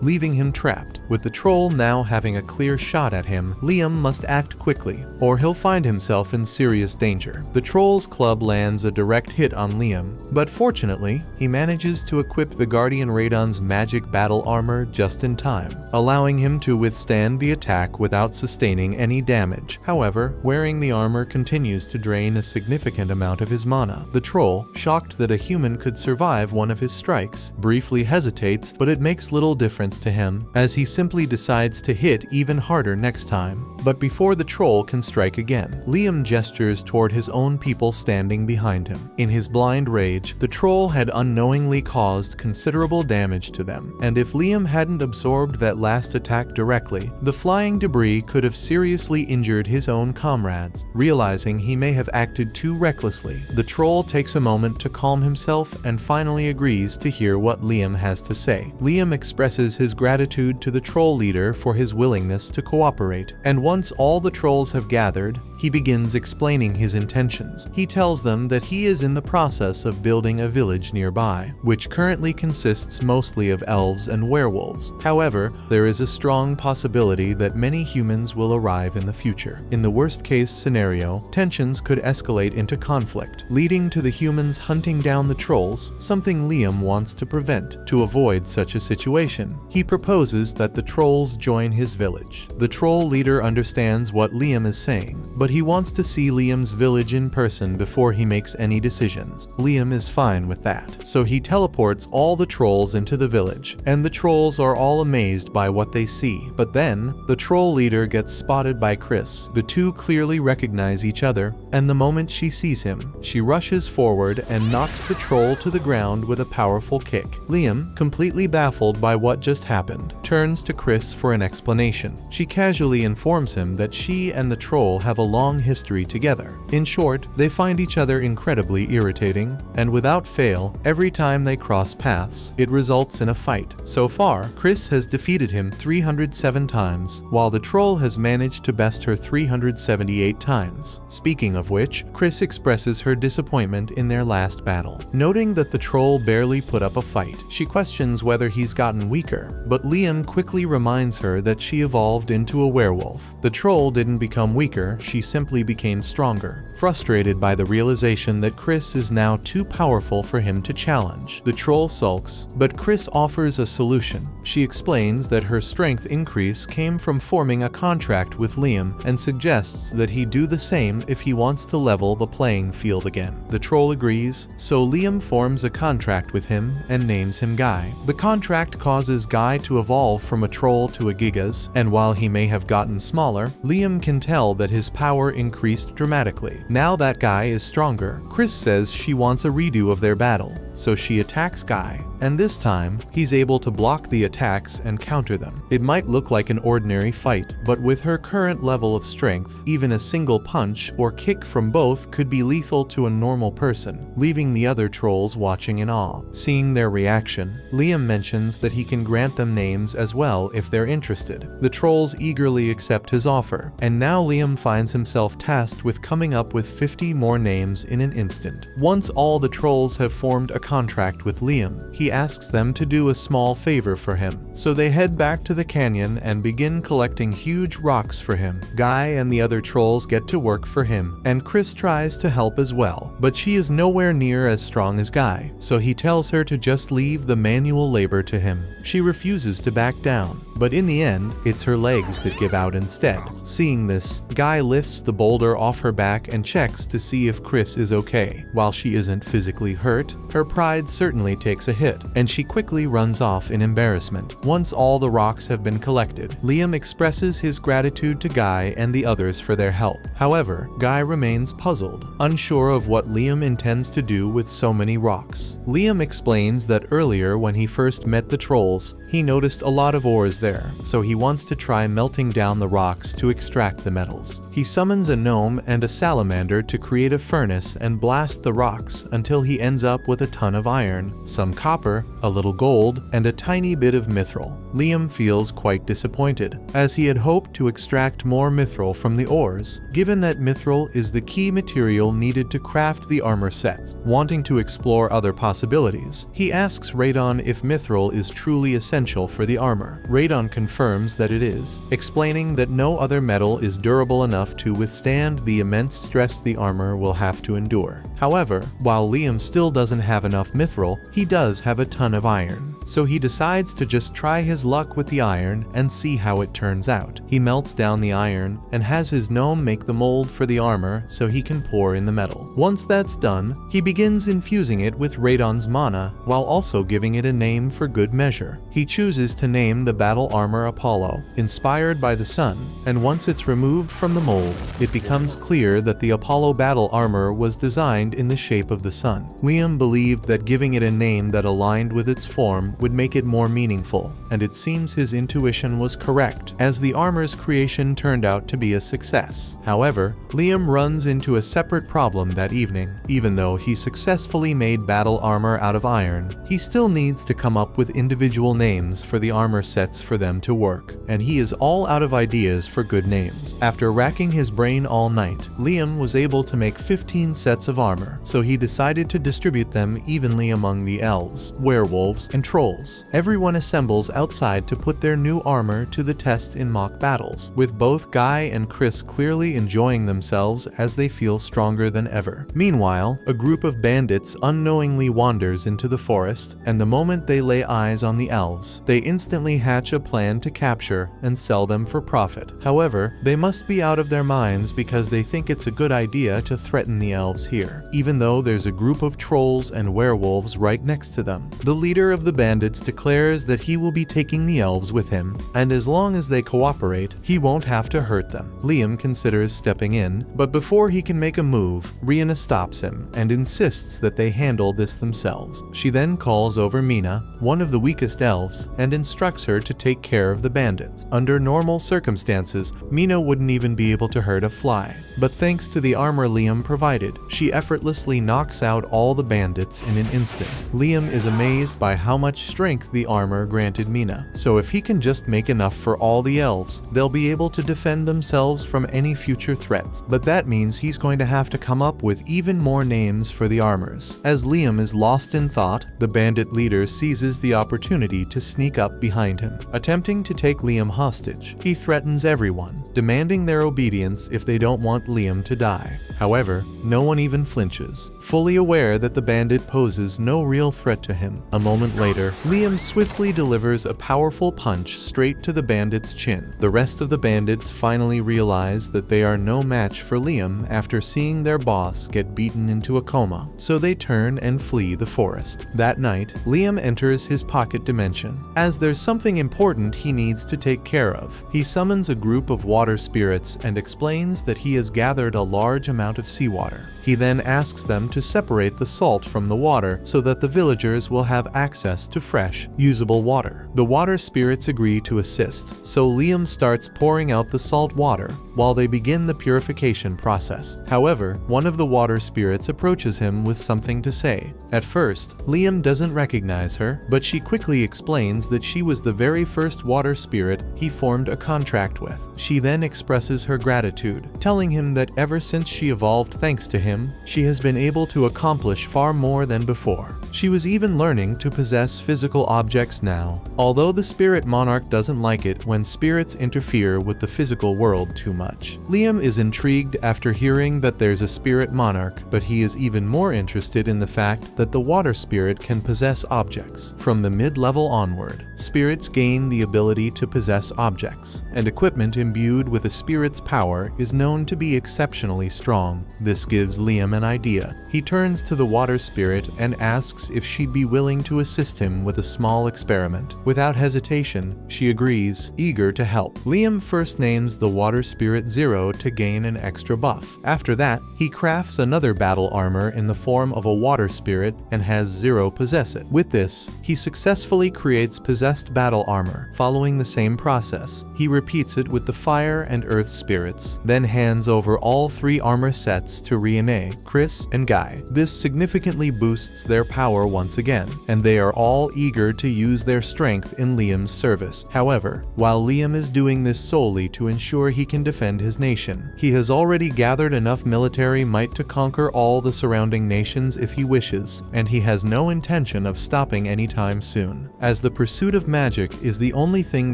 leaving him trapped. With the troll now having a clear shot at him, Liam must act quickly, or he'll find himself in serious danger. The troll's club lands a direct hit on Liam, but fortunately, he manages to equip the Guardian Radon's magic battle armor just in time, allowing him to withstand the attack without sustaining any damage. However, wearing the armor continues to drain a significant amount of his mana. The troll, shocked that a human could survive one of his strikes, briefly hesitates, but it makes little difference to him, as he simply decides to hit even harder next time. But before the troll can strike again, Liam gestures toward his own people standing behind him. In his blind rage, the troll had unknowingly caused considerable damage to them, and if Liam hadn't absorbed that last attack directly, the flying debris could have seriously injured his own comrades. Realizing he may have acted too recklessly, the troll takes a moment to calm himself and finally agrees to hear what Liam has to say. Liam expresses his gratitude to the troll leader for his willingness to cooperate, and once all the trolls have gathered, he begins explaining his intentions. He tells them that he is in the process of building a village nearby, which currently consists mostly of elves and werewolves. However, there is a strong possibility that many humans will arrive in the future. In the worst-case scenario, tensions could escalate into conflict, leading to the humans hunting down the trolls, something Liam wants to prevent. To avoid such a situation, he proposes that the trolls join his village. The troll leader understands what Liam is saying, but but he wants to see Liam's village in person before he makes any decisions. Liam is fine with that, so he teleports all the trolls into the village, and the trolls are all amazed by what they see. But then, the troll leader gets spotted by Chris. The two clearly recognize each other, and the moment she sees him, she rushes forward and knocks the troll to the ground with a powerful kick. Liam, completely baffled by what just happened, turns to Chris for an explanation. She casually informs him that she and the troll have a long history together. In short, they find each other incredibly irritating, and without fail, every time they cross paths, it results in a fight. So far, Chris has defeated him 307 times, while the troll has managed to best her 378 times. Speaking of which, Chris expresses her disappointment in their last battle. Noting that the troll barely put up a fight, she questions whether he's gotten weaker, but Liam quickly reminds her that she evolved into a werewolf. The troll didn't become weaker, she simply became stronger. Frustrated by the realization that Chris is now too powerful for him to challenge, the troll sulks, but Chris offers a solution. She explains that her strength increase came from forming a contract with Liam and suggests that he do the same if he wants to level the playing field again. The troll agrees, so Liam forms a contract with him and names him Guy. The contract causes Guy to evolve from a troll to a gigas, and while he may have gotten smaller, Liam can tell that his power increased dramatically. Now that Guy is stronger, Chris says she wants a redo of their battle, so she attacks Guy, and this time, he's able to block the attacks and counter them. It might look like an ordinary fight, but with her current level of strength, even a single punch or kick from both could be lethal to a normal person, leaving the other trolls watching in awe. Seeing their reaction, Liam mentions that he can grant them names as well if they're interested. The trolls eagerly accept his offer, and now Liam finds himself tasked with coming up with 50 more names in an instant. Once all the trolls have formed a contract with Liam, he asks them to do a small favor for him. So they head back to the canyon and begin collecting huge rocks for him. Guy and the other trolls get to work for him, and Chris tries to help as well, but she is nowhere near as strong as Guy, so he tells her to just leave the manual labor to him. She refuses to back down, but in the end, it's her legs that give out instead. Seeing this, Guy lifts the boulder off her back and checks to see if Chris is okay. While she isn't physically hurt, her pride certainly takes a hit, and she quickly runs off in embarrassment. Once all the rocks have been collected, Liam expresses his gratitude to Guy and the others for their help. However, Guy remains puzzled, unsure of what Liam intends to do with so many rocks. Liam explains that earlier when he first met the trolls, he noticed a lot of ores there, so he wants to try melting down the rocks to extract the metals. He summons a gnome and a salamander to create a furnace and blast the rocks until he ends up with a ton of iron, some copper, a little gold, and a tiny bit of mithril. Liam feels quite disappointed, as he had hoped to extract more mithril from the ores, given that mithril is the key material needed to craft the armor sets. Wanting to explore other possibilities, he asks Radon if mithril is truly essential for the armor. Radon confirms that it is, explaining that no other metal is durable enough to withstand the immense stress the armor will have to endure. However, while Liam still doesn't have enough mithril, he does have a ton of iron, so he decides to just try his luck with the iron and see how it turns out. He melts down the iron and has his gnome make the mold for the armor so he can pour in the metal. Once that's done, he begins infusing it with Radon's mana while also giving it a name for good measure. He chooses to name the battle armor Apollo, inspired by the sun, and once it's removed from the mold, it becomes clear that the Apollo battle armor was designed in the shape of the sun. Liam believed that giving it a name that aligned with its form would make it more meaningful, and it seems his intuition was correct, as the armor's creation turned out to be a success. However, Liam runs into a separate problem that evening. Even though he successfully made battle armor out of iron, he still needs to come up with individual names for the armor sets for them to work, and he is all out of ideas for good names. After racking his brain all night, Liam was able to make 15 sets of armor, so he decided to distribute them evenly among the elves, werewolves, and trolls. trolls. Everyone assembles outside to put their new armor to the test in mock battles, with both Guy and Chris clearly enjoying themselves as they feel stronger than ever. Meanwhile, a group of bandits unknowingly wanders into the forest, and the moment they lay eyes on the elves, they instantly hatch a plan to capture and sell them for profit. However, they must be out of their minds because they think it's a good idea to threaten the elves here, even though there's a group of trolls and werewolves right next to them. The leader of the bandits declares that he will be taking the elves with him, and as long as they cooperate, he won't have to hurt them. Liam considers stepping in, but before he can make a move, Rihanna stops him and insists that they handle this themselves. She then calls over Mina, one of the weakest elves, and instructs her to take care of the bandits. Under normal circumstances, Mina wouldn't even be able to hurt a fly, but thanks to the armor Liam provided, she effortlessly knocks out all the bandits in an instant. Liam is amazed by how much strength the armor granted Mina, so if he can just make enough for all the elves, they'll be able to defend themselves from any future threats. But that means he's going to have to come up with even more names for the armors. As Liam is lost in thought, the bandit leader seizes the opportunity to sneak up behind him. Attempting to take Liam hostage, he threatens everyone, demanding their obedience if they don't want Liam to die. However, no one even flinches, fully aware that the bandit poses no real threat to him. A moment later, Liam swiftly delivers a powerful punch straight to the bandit's chin. The rest of the bandits finally realize that they are no match for Liam after seeing their boss get beaten into a coma, so they turn and flee the forest. That night, Liam enters his pocket dimension, as there's something important he needs to take care of. He summons a group of water spirits and explains that he has gathered a large amount of seawater. He then asks them to separate the salt from the water so that the villagers will have access to fresh, usable water. The water spirits agree to assist, so Liam starts pouring out the salt water while they begin the purification process. However, one of the water spirits approaches him with something to say. At first, Liam doesn't recognize her, but she quickly explains that she was the very first water spirit he formed a contract with. She then expresses her gratitude, telling him that ever since she evolved thanks to him, she has been able to accomplish far more than before. She was even learning to possess physical objects now, although the spirit monarch doesn't like it when spirits interfere with the physical world too much. Liam is intrigued after hearing that there's a spirit monarch, but he is even more interested in the fact that the water spirit can possess objects. From the mid-level onward, spirits gain the ability to possess objects, and equipment imbued with a spirit's power is known to be exceptionally strong. This gives Liam an idea. He turns to the water spirit and asks if she'd be willing to assist him with a small experiment. Without hesitation, she agrees, eager to help. Liam first names the water spirit Zero to gain an extra buff. After that, he crafts another battle armor in the form of a water spirit and has Zero possess it. With this, he successfully creates possessed battle armor. Following the same process, he repeats it with the fire and earth spirits, then hands over all 3 armor sets to Reanimize, Chris, and Guy. This significantly boosts their power once again, and they are all eager to use their strength in Liam's service. However, while Liam is doing this solely to ensure he can defend his nation, he has already gathered enough military might to conquer all the surrounding nations if he wishes, and he has no intention of stopping anytime soon, as the pursuit of magic is the only thing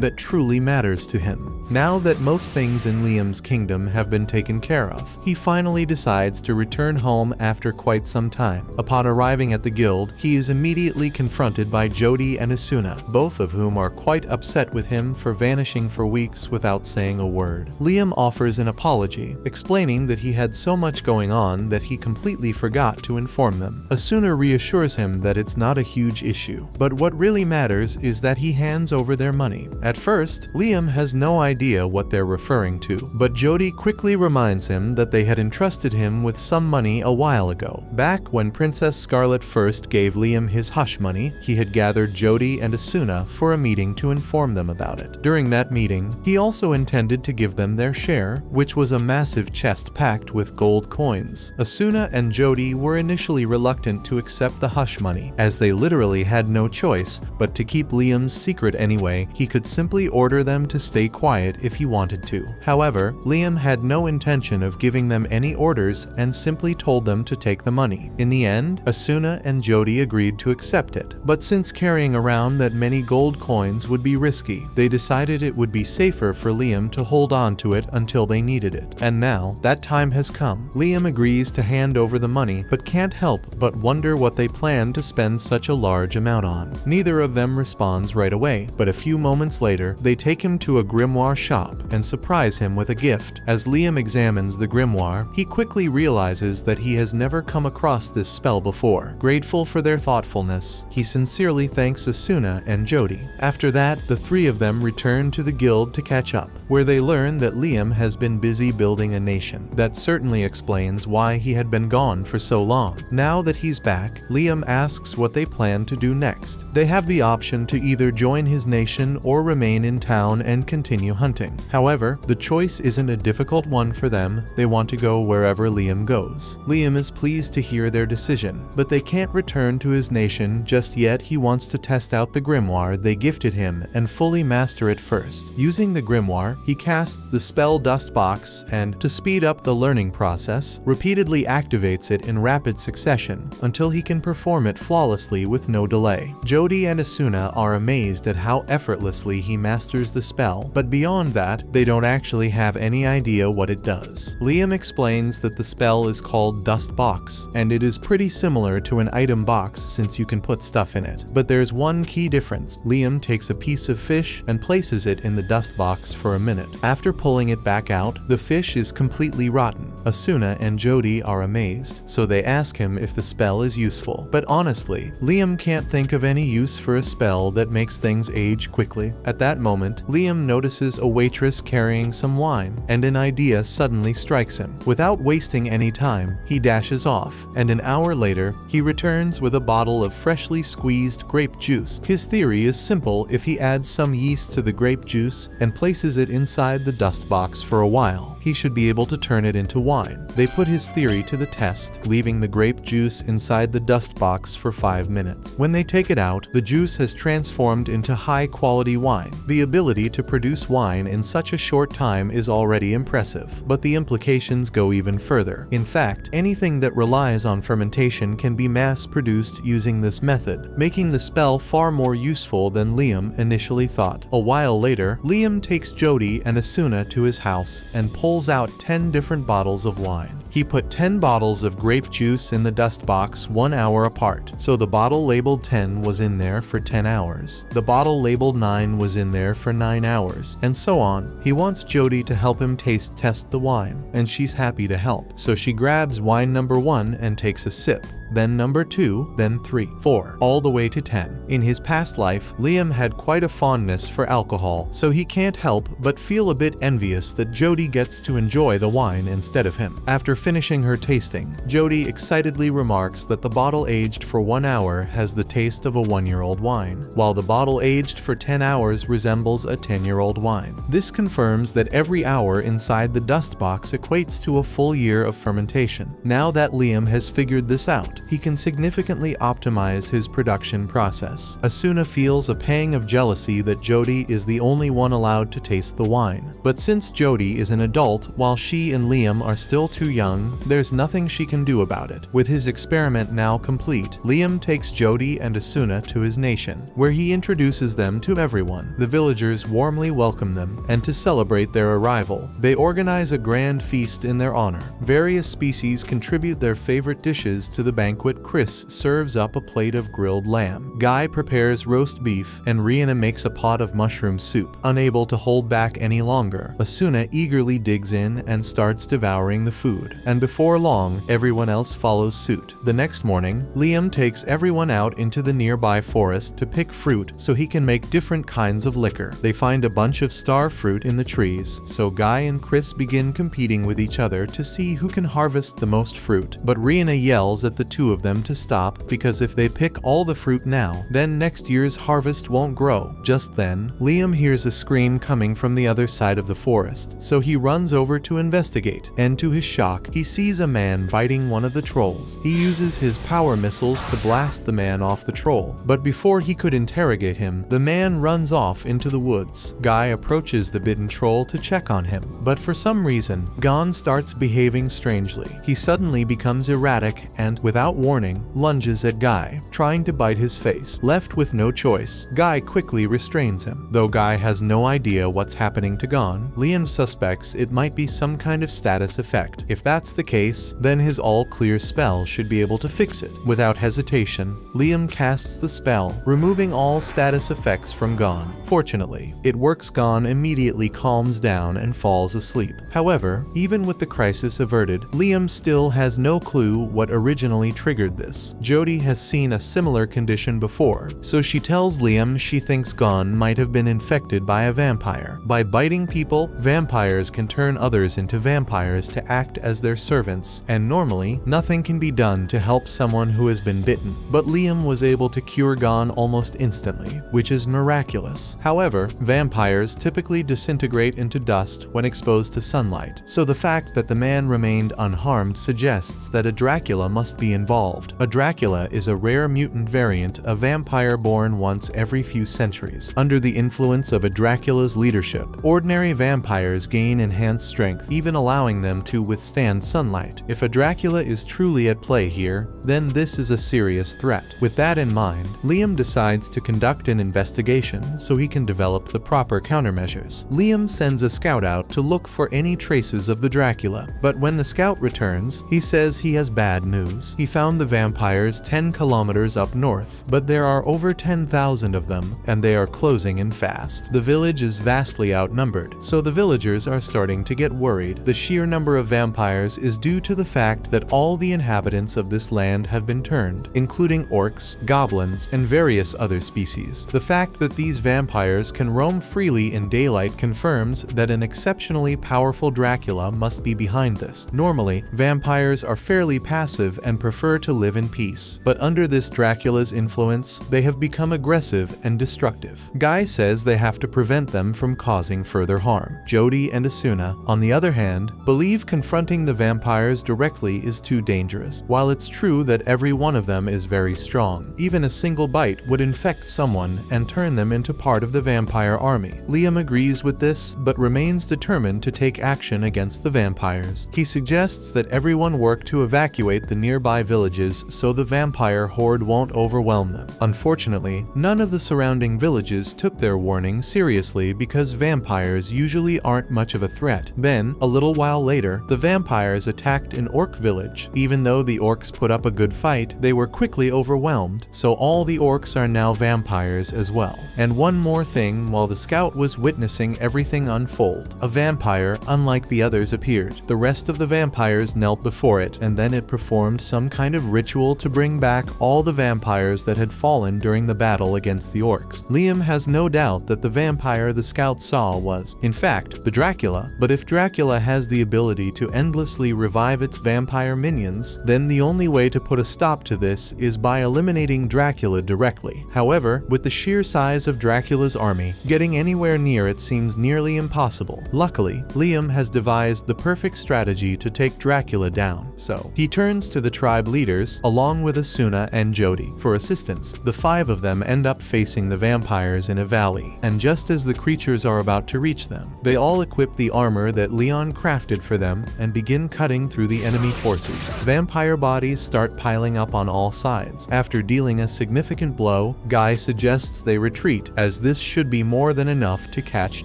that truly matters to him. Now that most things in Liam's kingdom have been taken care of, he finally decides to return home after quite some time. Upon arriving at the guild, he is immediately confronted by Jody and Asuna, both of whom are quite upset with him for vanishing for weeks without saying a word. Liam offers an apology, explaining that he had so much going on that he completely forgot to inform them. Asuna reassures him that it's not a huge issue, but what really matters is that he hands over their money. At first, Liam has no idea what they're referring to, but Jody quickly reminds him that they had entrusted him with some money a while ago. Back when Princess Scarlet first gave Liam his hush money, he had gathered Jody and Asuna for a meeting to inform them about it. During that meeting, he also intended to give them their share, which was a massive chest packed with gold coins. Asuna and Jody were initially reluctant to accept the hush money, as they literally had no choice but to keep Liam's secret anyway. He could simply order them to stay quiet if he wanted to. However, Liam had no intention of giving them any orders and simply told them to take the money. In the end, Asuna and Jody Jody agreed to accept it. But since carrying around that many gold coins would be risky, they decided it would be safer for Liam to hold on to it until they needed it. And now, that time has come. Liam agrees to hand over the money, but can't help but wonder what they plan to spend such a large amount on. Neither of them responds right away, but a few moments later, they take him to a grimoire shop and surprise him with a gift. As Liam examines the grimoire, he quickly realizes that he has never come across this spell before. Grateful for their thoughtfulness, he sincerely thanks Asuna and Jody. After that, the three of them return to the guild to catch up, where they learn that Liam has been busy building a nation. That certainly explains why he had been gone for so long. Now that he's back, Liam asks what they plan to do next. They have the option to either join his nation or remain in town and continue hunting. However, the choice isn't a difficult one for them. They want to go wherever Liam goes. Liam is pleased to hear their decision, but they can't return to his nation just yet. He wants to test out the grimoire they gifted him and fully master it first. Using the grimoire, he casts the spell Dust Box and, to speed up the learning process, repeatedly activates it in rapid succession until he can perform it flawlessly with no delay. Jody and Asuna are amazed at how effortlessly he masters the spell, but beyond that, they don't actually have any idea what it does. Liam explains that the spell is called Dust Box, and it is pretty similar to an item box since you can put stuff in it. But there's one key difference. Liam takes a piece of fish and places it in the dust box for a minute. After pulling it back out, the fish is completely rotten. Asuna and Jody are amazed, so they ask him if the spell is useful. But honestly, Liam can't think of any use for a spell that makes things age quickly. At that moment, Liam notices a waitress carrying some wine, and an idea suddenly strikes him. Without wasting any time, he dashes off, and an hour later, he returns with a bottle of freshly squeezed grape juice. His theory is simple. If he adds some yeast to the grape juice and places it inside the dust box for a while, he should be able to turn it into wine. They put his theory to the test, leaving the grape juice inside the dust box for 5 minutes. When they take it out, the juice has transformed into high-quality wine. The ability to produce wine in such a short time is already impressive, but the implications go even further. In fact, anything that relies on fermentation can be mass-produced using this method, making the spell far more useful than Liam initially thought. A while later, Liam takes Jody and Asuna to his house and pulls out 10 different bottles of wine. He put 10 bottles of grape juice in the dust box 1 hour apart, so the bottle labeled 10 was in there for 10 hours. The bottle labeled 9 was in there for 9 hours, and so on. He wants Jody to help him test the wine, and she's happy to help. So she grabs wine number 1 and takes a sip. Then number 2, then 3, 4, all the way to 10. In his past life, Liam had quite a fondness for alcohol, so he can't help but feel a bit envious that Jody gets to enjoy the wine instead of him. After finishing her tasting, Jody excitedly remarks that the bottle aged for 1 hour has the taste of a 1-year-old wine, while the bottle aged for 10 hours resembles a 10-year-old wine. This confirms that every hour inside the dust box equates to a full year of fermentation. Now that Liam has figured this out, he can significantly optimize his production process. Asuna feels a pang of jealousy that Jody is the only one allowed to taste the wine. But since Jody is an adult while she and Liam are still too young, there's nothing she can do about it. With his experiment now complete, Liam takes Jody and Asuna to his nation, where he introduces them to everyone. The villagers warmly welcome them, and to celebrate their arrival, they organize a grand feast in their honor. Various species contribute their favorite dishes to the banquet. Chris serves up a plate of grilled lamb. Guy prepares roast beef, and Rihanna makes a pot of mushroom soup. Unable to hold back any longer, Asuna eagerly digs in and starts devouring the food. And before long, everyone else follows suit. The next morning, Liam takes everyone out into the nearby forest to pick fruit so he can make different kinds of liquor. They find a bunch of star fruit in the trees, so Guy and Chris begin competing with each other to see who can harvest the most fruit. But Rihanna yells at the two of them to stop, because if they pick all the fruit now, then next year's harvest won't grow. Just then, Liam hears a scream coming from the other side of the forest, so he runs over to investigate, and to his shock, he sees a man biting one of the trolls. He uses his power missiles to blast the man off the troll, but before he could interrogate him, the man runs off into the woods. Guy approaches the bitten troll to check on him, but for some reason, Gon starts behaving strangely. He suddenly becomes erratic and, without without warning, lunges at Guy, trying to bite his face. Left with no choice, Guy quickly restrains him. Though Guy has no idea what's happening to Gon, Liam suspects it might be some kind of status effect. If that's the case, then his all-clear spell should be able to fix it. Without hesitation, Liam casts the spell, removing all status effects from Gon. Fortunately, it works. Gon immediately calms down and falls asleep. However, even with the crisis averted, Liam still has no clue what originally triggered this. Jody has seen a similar condition before, so she tells Liam she thinks Gon might have been infected by a vampire. By biting people, vampires can turn others into vampires to act as their servants, and normally, nothing can be done to help someone who has been bitten. But Liam was able to cure Gon almost instantly, which is miraculous. However, vampires typically disintegrate into dust when exposed to sunlight, so the fact that the man remained unharmed suggests that a Dracula must be involved. A Dracula is a rare mutant variant, a vampire born once every few centuries. Under the influence of a Dracula's leadership, ordinary vampires gain enhanced strength, even allowing them to withstand sunlight. If a Dracula is truly at play here, then this is a serious threat. With that in mind, Liam decides to conduct an investigation so he can develop the proper countermeasures. Liam sends a scout out to look for any traces of the Dracula, but when the scout returns, he says he has bad news. He found the vampires 10 kilometers up north, but there are over 10,000 of them, and they are closing in fast. The village is vastly outnumbered, so the villagers are starting to get worried. The sheer number of vampires is due to the fact that all the inhabitants of this land have been turned, including orcs, goblins, and various other species. The fact that these vampires can roam freely in daylight confirms that an exceptionally powerful Dracula must be behind this. Normally, vampires are fairly passive and prefer to live in peace, but under this Dracula's influence, they have become aggressive and destructive. Guy says they have to prevent them from causing further harm. Jody and Asuna, on the other hand, believe confronting the vampires directly is too dangerous. While it's true that every one of them is very strong, even a single bite would infect someone and turn them into part of the vampire army. Liam agrees with this, but remains determined to take action against the vampires. He suggests that everyone work to evacuate the nearby villages so the vampire horde won't overwhelm them. Unfortunately, none of the surrounding villages took their warning seriously because vampires usually aren't much of a threat. Then, a little while later, the vampires attacked an orc village. Even though the orcs put up a good fight, they were quickly overwhelmed, so all the orcs are now vampires as well. And one more thing, while the scout was witnessing everything unfold, a vampire, unlike the others, appeared. The rest of the vampires knelt before it, and then it performed some kind of ritual to bring back all the vampires that had fallen during the battle against the orcs. Liam has no doubt that the vampire the scout saw was, in fact, the Dracula, but if Dracula has the ability to endlessly revive its vampire minions, then the only way to put a stop to this is by eliminating Dracula directly. However, with the sheer size of Dracula's army, getting anywhere near it seems nearly impossible. Luckily, Liam has devised the perfect strategy to take Dracula down, so he turns to the tribe leaders, along with Asuna and Jody, for assistance. The 5 of them end up facing the vampires in a valley, and just as the creatures are about to reach them, they all equip the armor that Leon crafted for them and begin cutting through the enemy forces. Vampire bodies start piling up on all sides. After dealing a significant blow, Guy suggests they retreat, as this should be more than enough to catch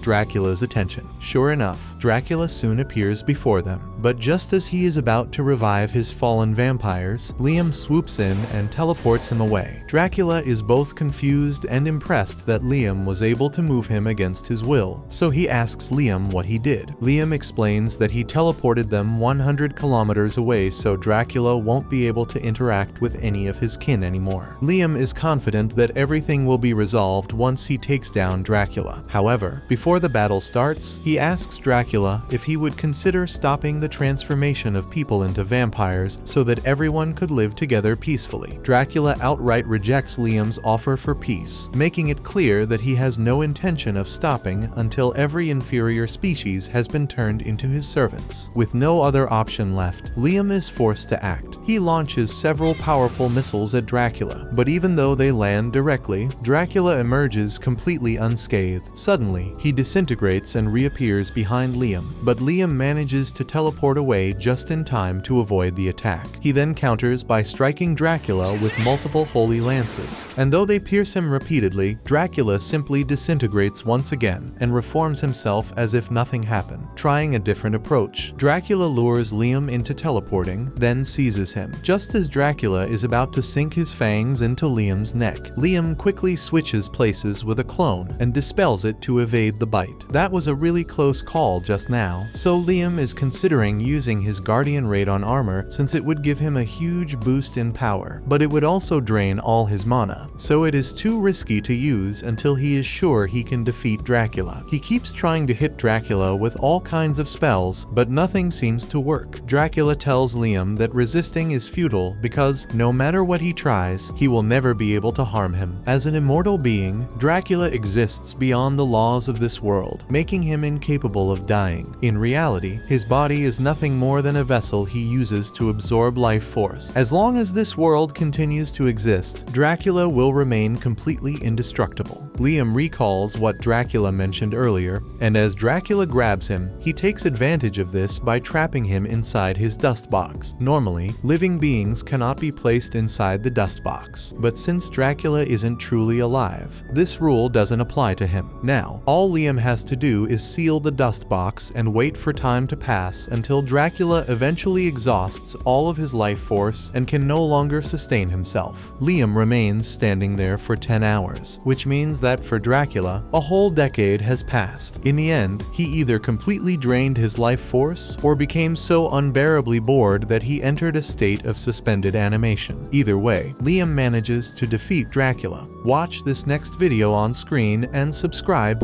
Dracula's attention. Sure enough, Dracula soon appears before them, but just as he is about to revive his fallen vampires, Liam swoops in and teleports him away. Dracula is both confused and impressed that Liam was able to move him against his will, so he asks Liam what he did. Liam explains that he teleported them 100 kilometers away so Dracula won't be able to interact with any of his kin anymore. Liam is confident that everything will be resolved once he takes down Dracula. However, before the battle starts, he asks Dracula if he would consider stopping the transformation of people into vampires so that everyone could live together peacefully. Dracula outright rejects Liam's offer for peace, making it clear that he has no intention of stopping until every inferior species has been turned into his servants. With no other option left, Liam is forced to act. He launches several powerful missiles at Dracula, but even though they land directly, Dracula emerges completely unscathed. Suddenly, he disintegrates and reappears behind Liam, but Liam manages to teleport away just in time to avoid the attack. He then counters counters by striking Dracula with multiple holy lances. And though they pierce him repeatedly, Dracula simply disintegrates once again and reforms himself as if nothing happened. Trying a different approach, Dracula lures Liam into teleporting, then seizes him. Just as Dracula is about to sink his fangs into Liam's neck, Liam quickly switches places with a clone and dispels it to evade the bite. That was a really close call just now, so Liam is considering using his Guardian Radon armor since it would give him a huge boost in power, but it would also drain all his mana, so it is too risky to use until he is sure he can defeat Dracula. He keeps trying to hit Dracula with all kinds of spells, but nothing seems to work. Dracula tells Liam that resisting is futile because no matter what he tries, he will never be able to harm him. As an immortal being, Dracula exists beyond the laws of this world, making him incapable of dying. In reality, his body is nothing more than a vessel he uses to absorb life force. As long as this world continues to exist, Dracula will remain completely indestructible. Liam recalls what Dracula mentioned earlier, and as Dracula grabs him, he takes advantage of this by trapping him inside his dust box. Normally, living beings cannot be placed inside the dust box, but since Dracula isn't truly alive, this rule doesn't apply to him. Now, all Liam has to do is seal the dust box and wait for time to pass until Dracula eventually exhausts all of his life force and can no longer sustain himself. Liam remains standing there for 10 hours, which means that for Dracula, a whole decade has passed. In the end, he either completely drained his life force or became so unbearably bored that he entered a state of suspended animation. Either way, Liam manages to defeat Dracula. Watch this next video on screen and subscribe.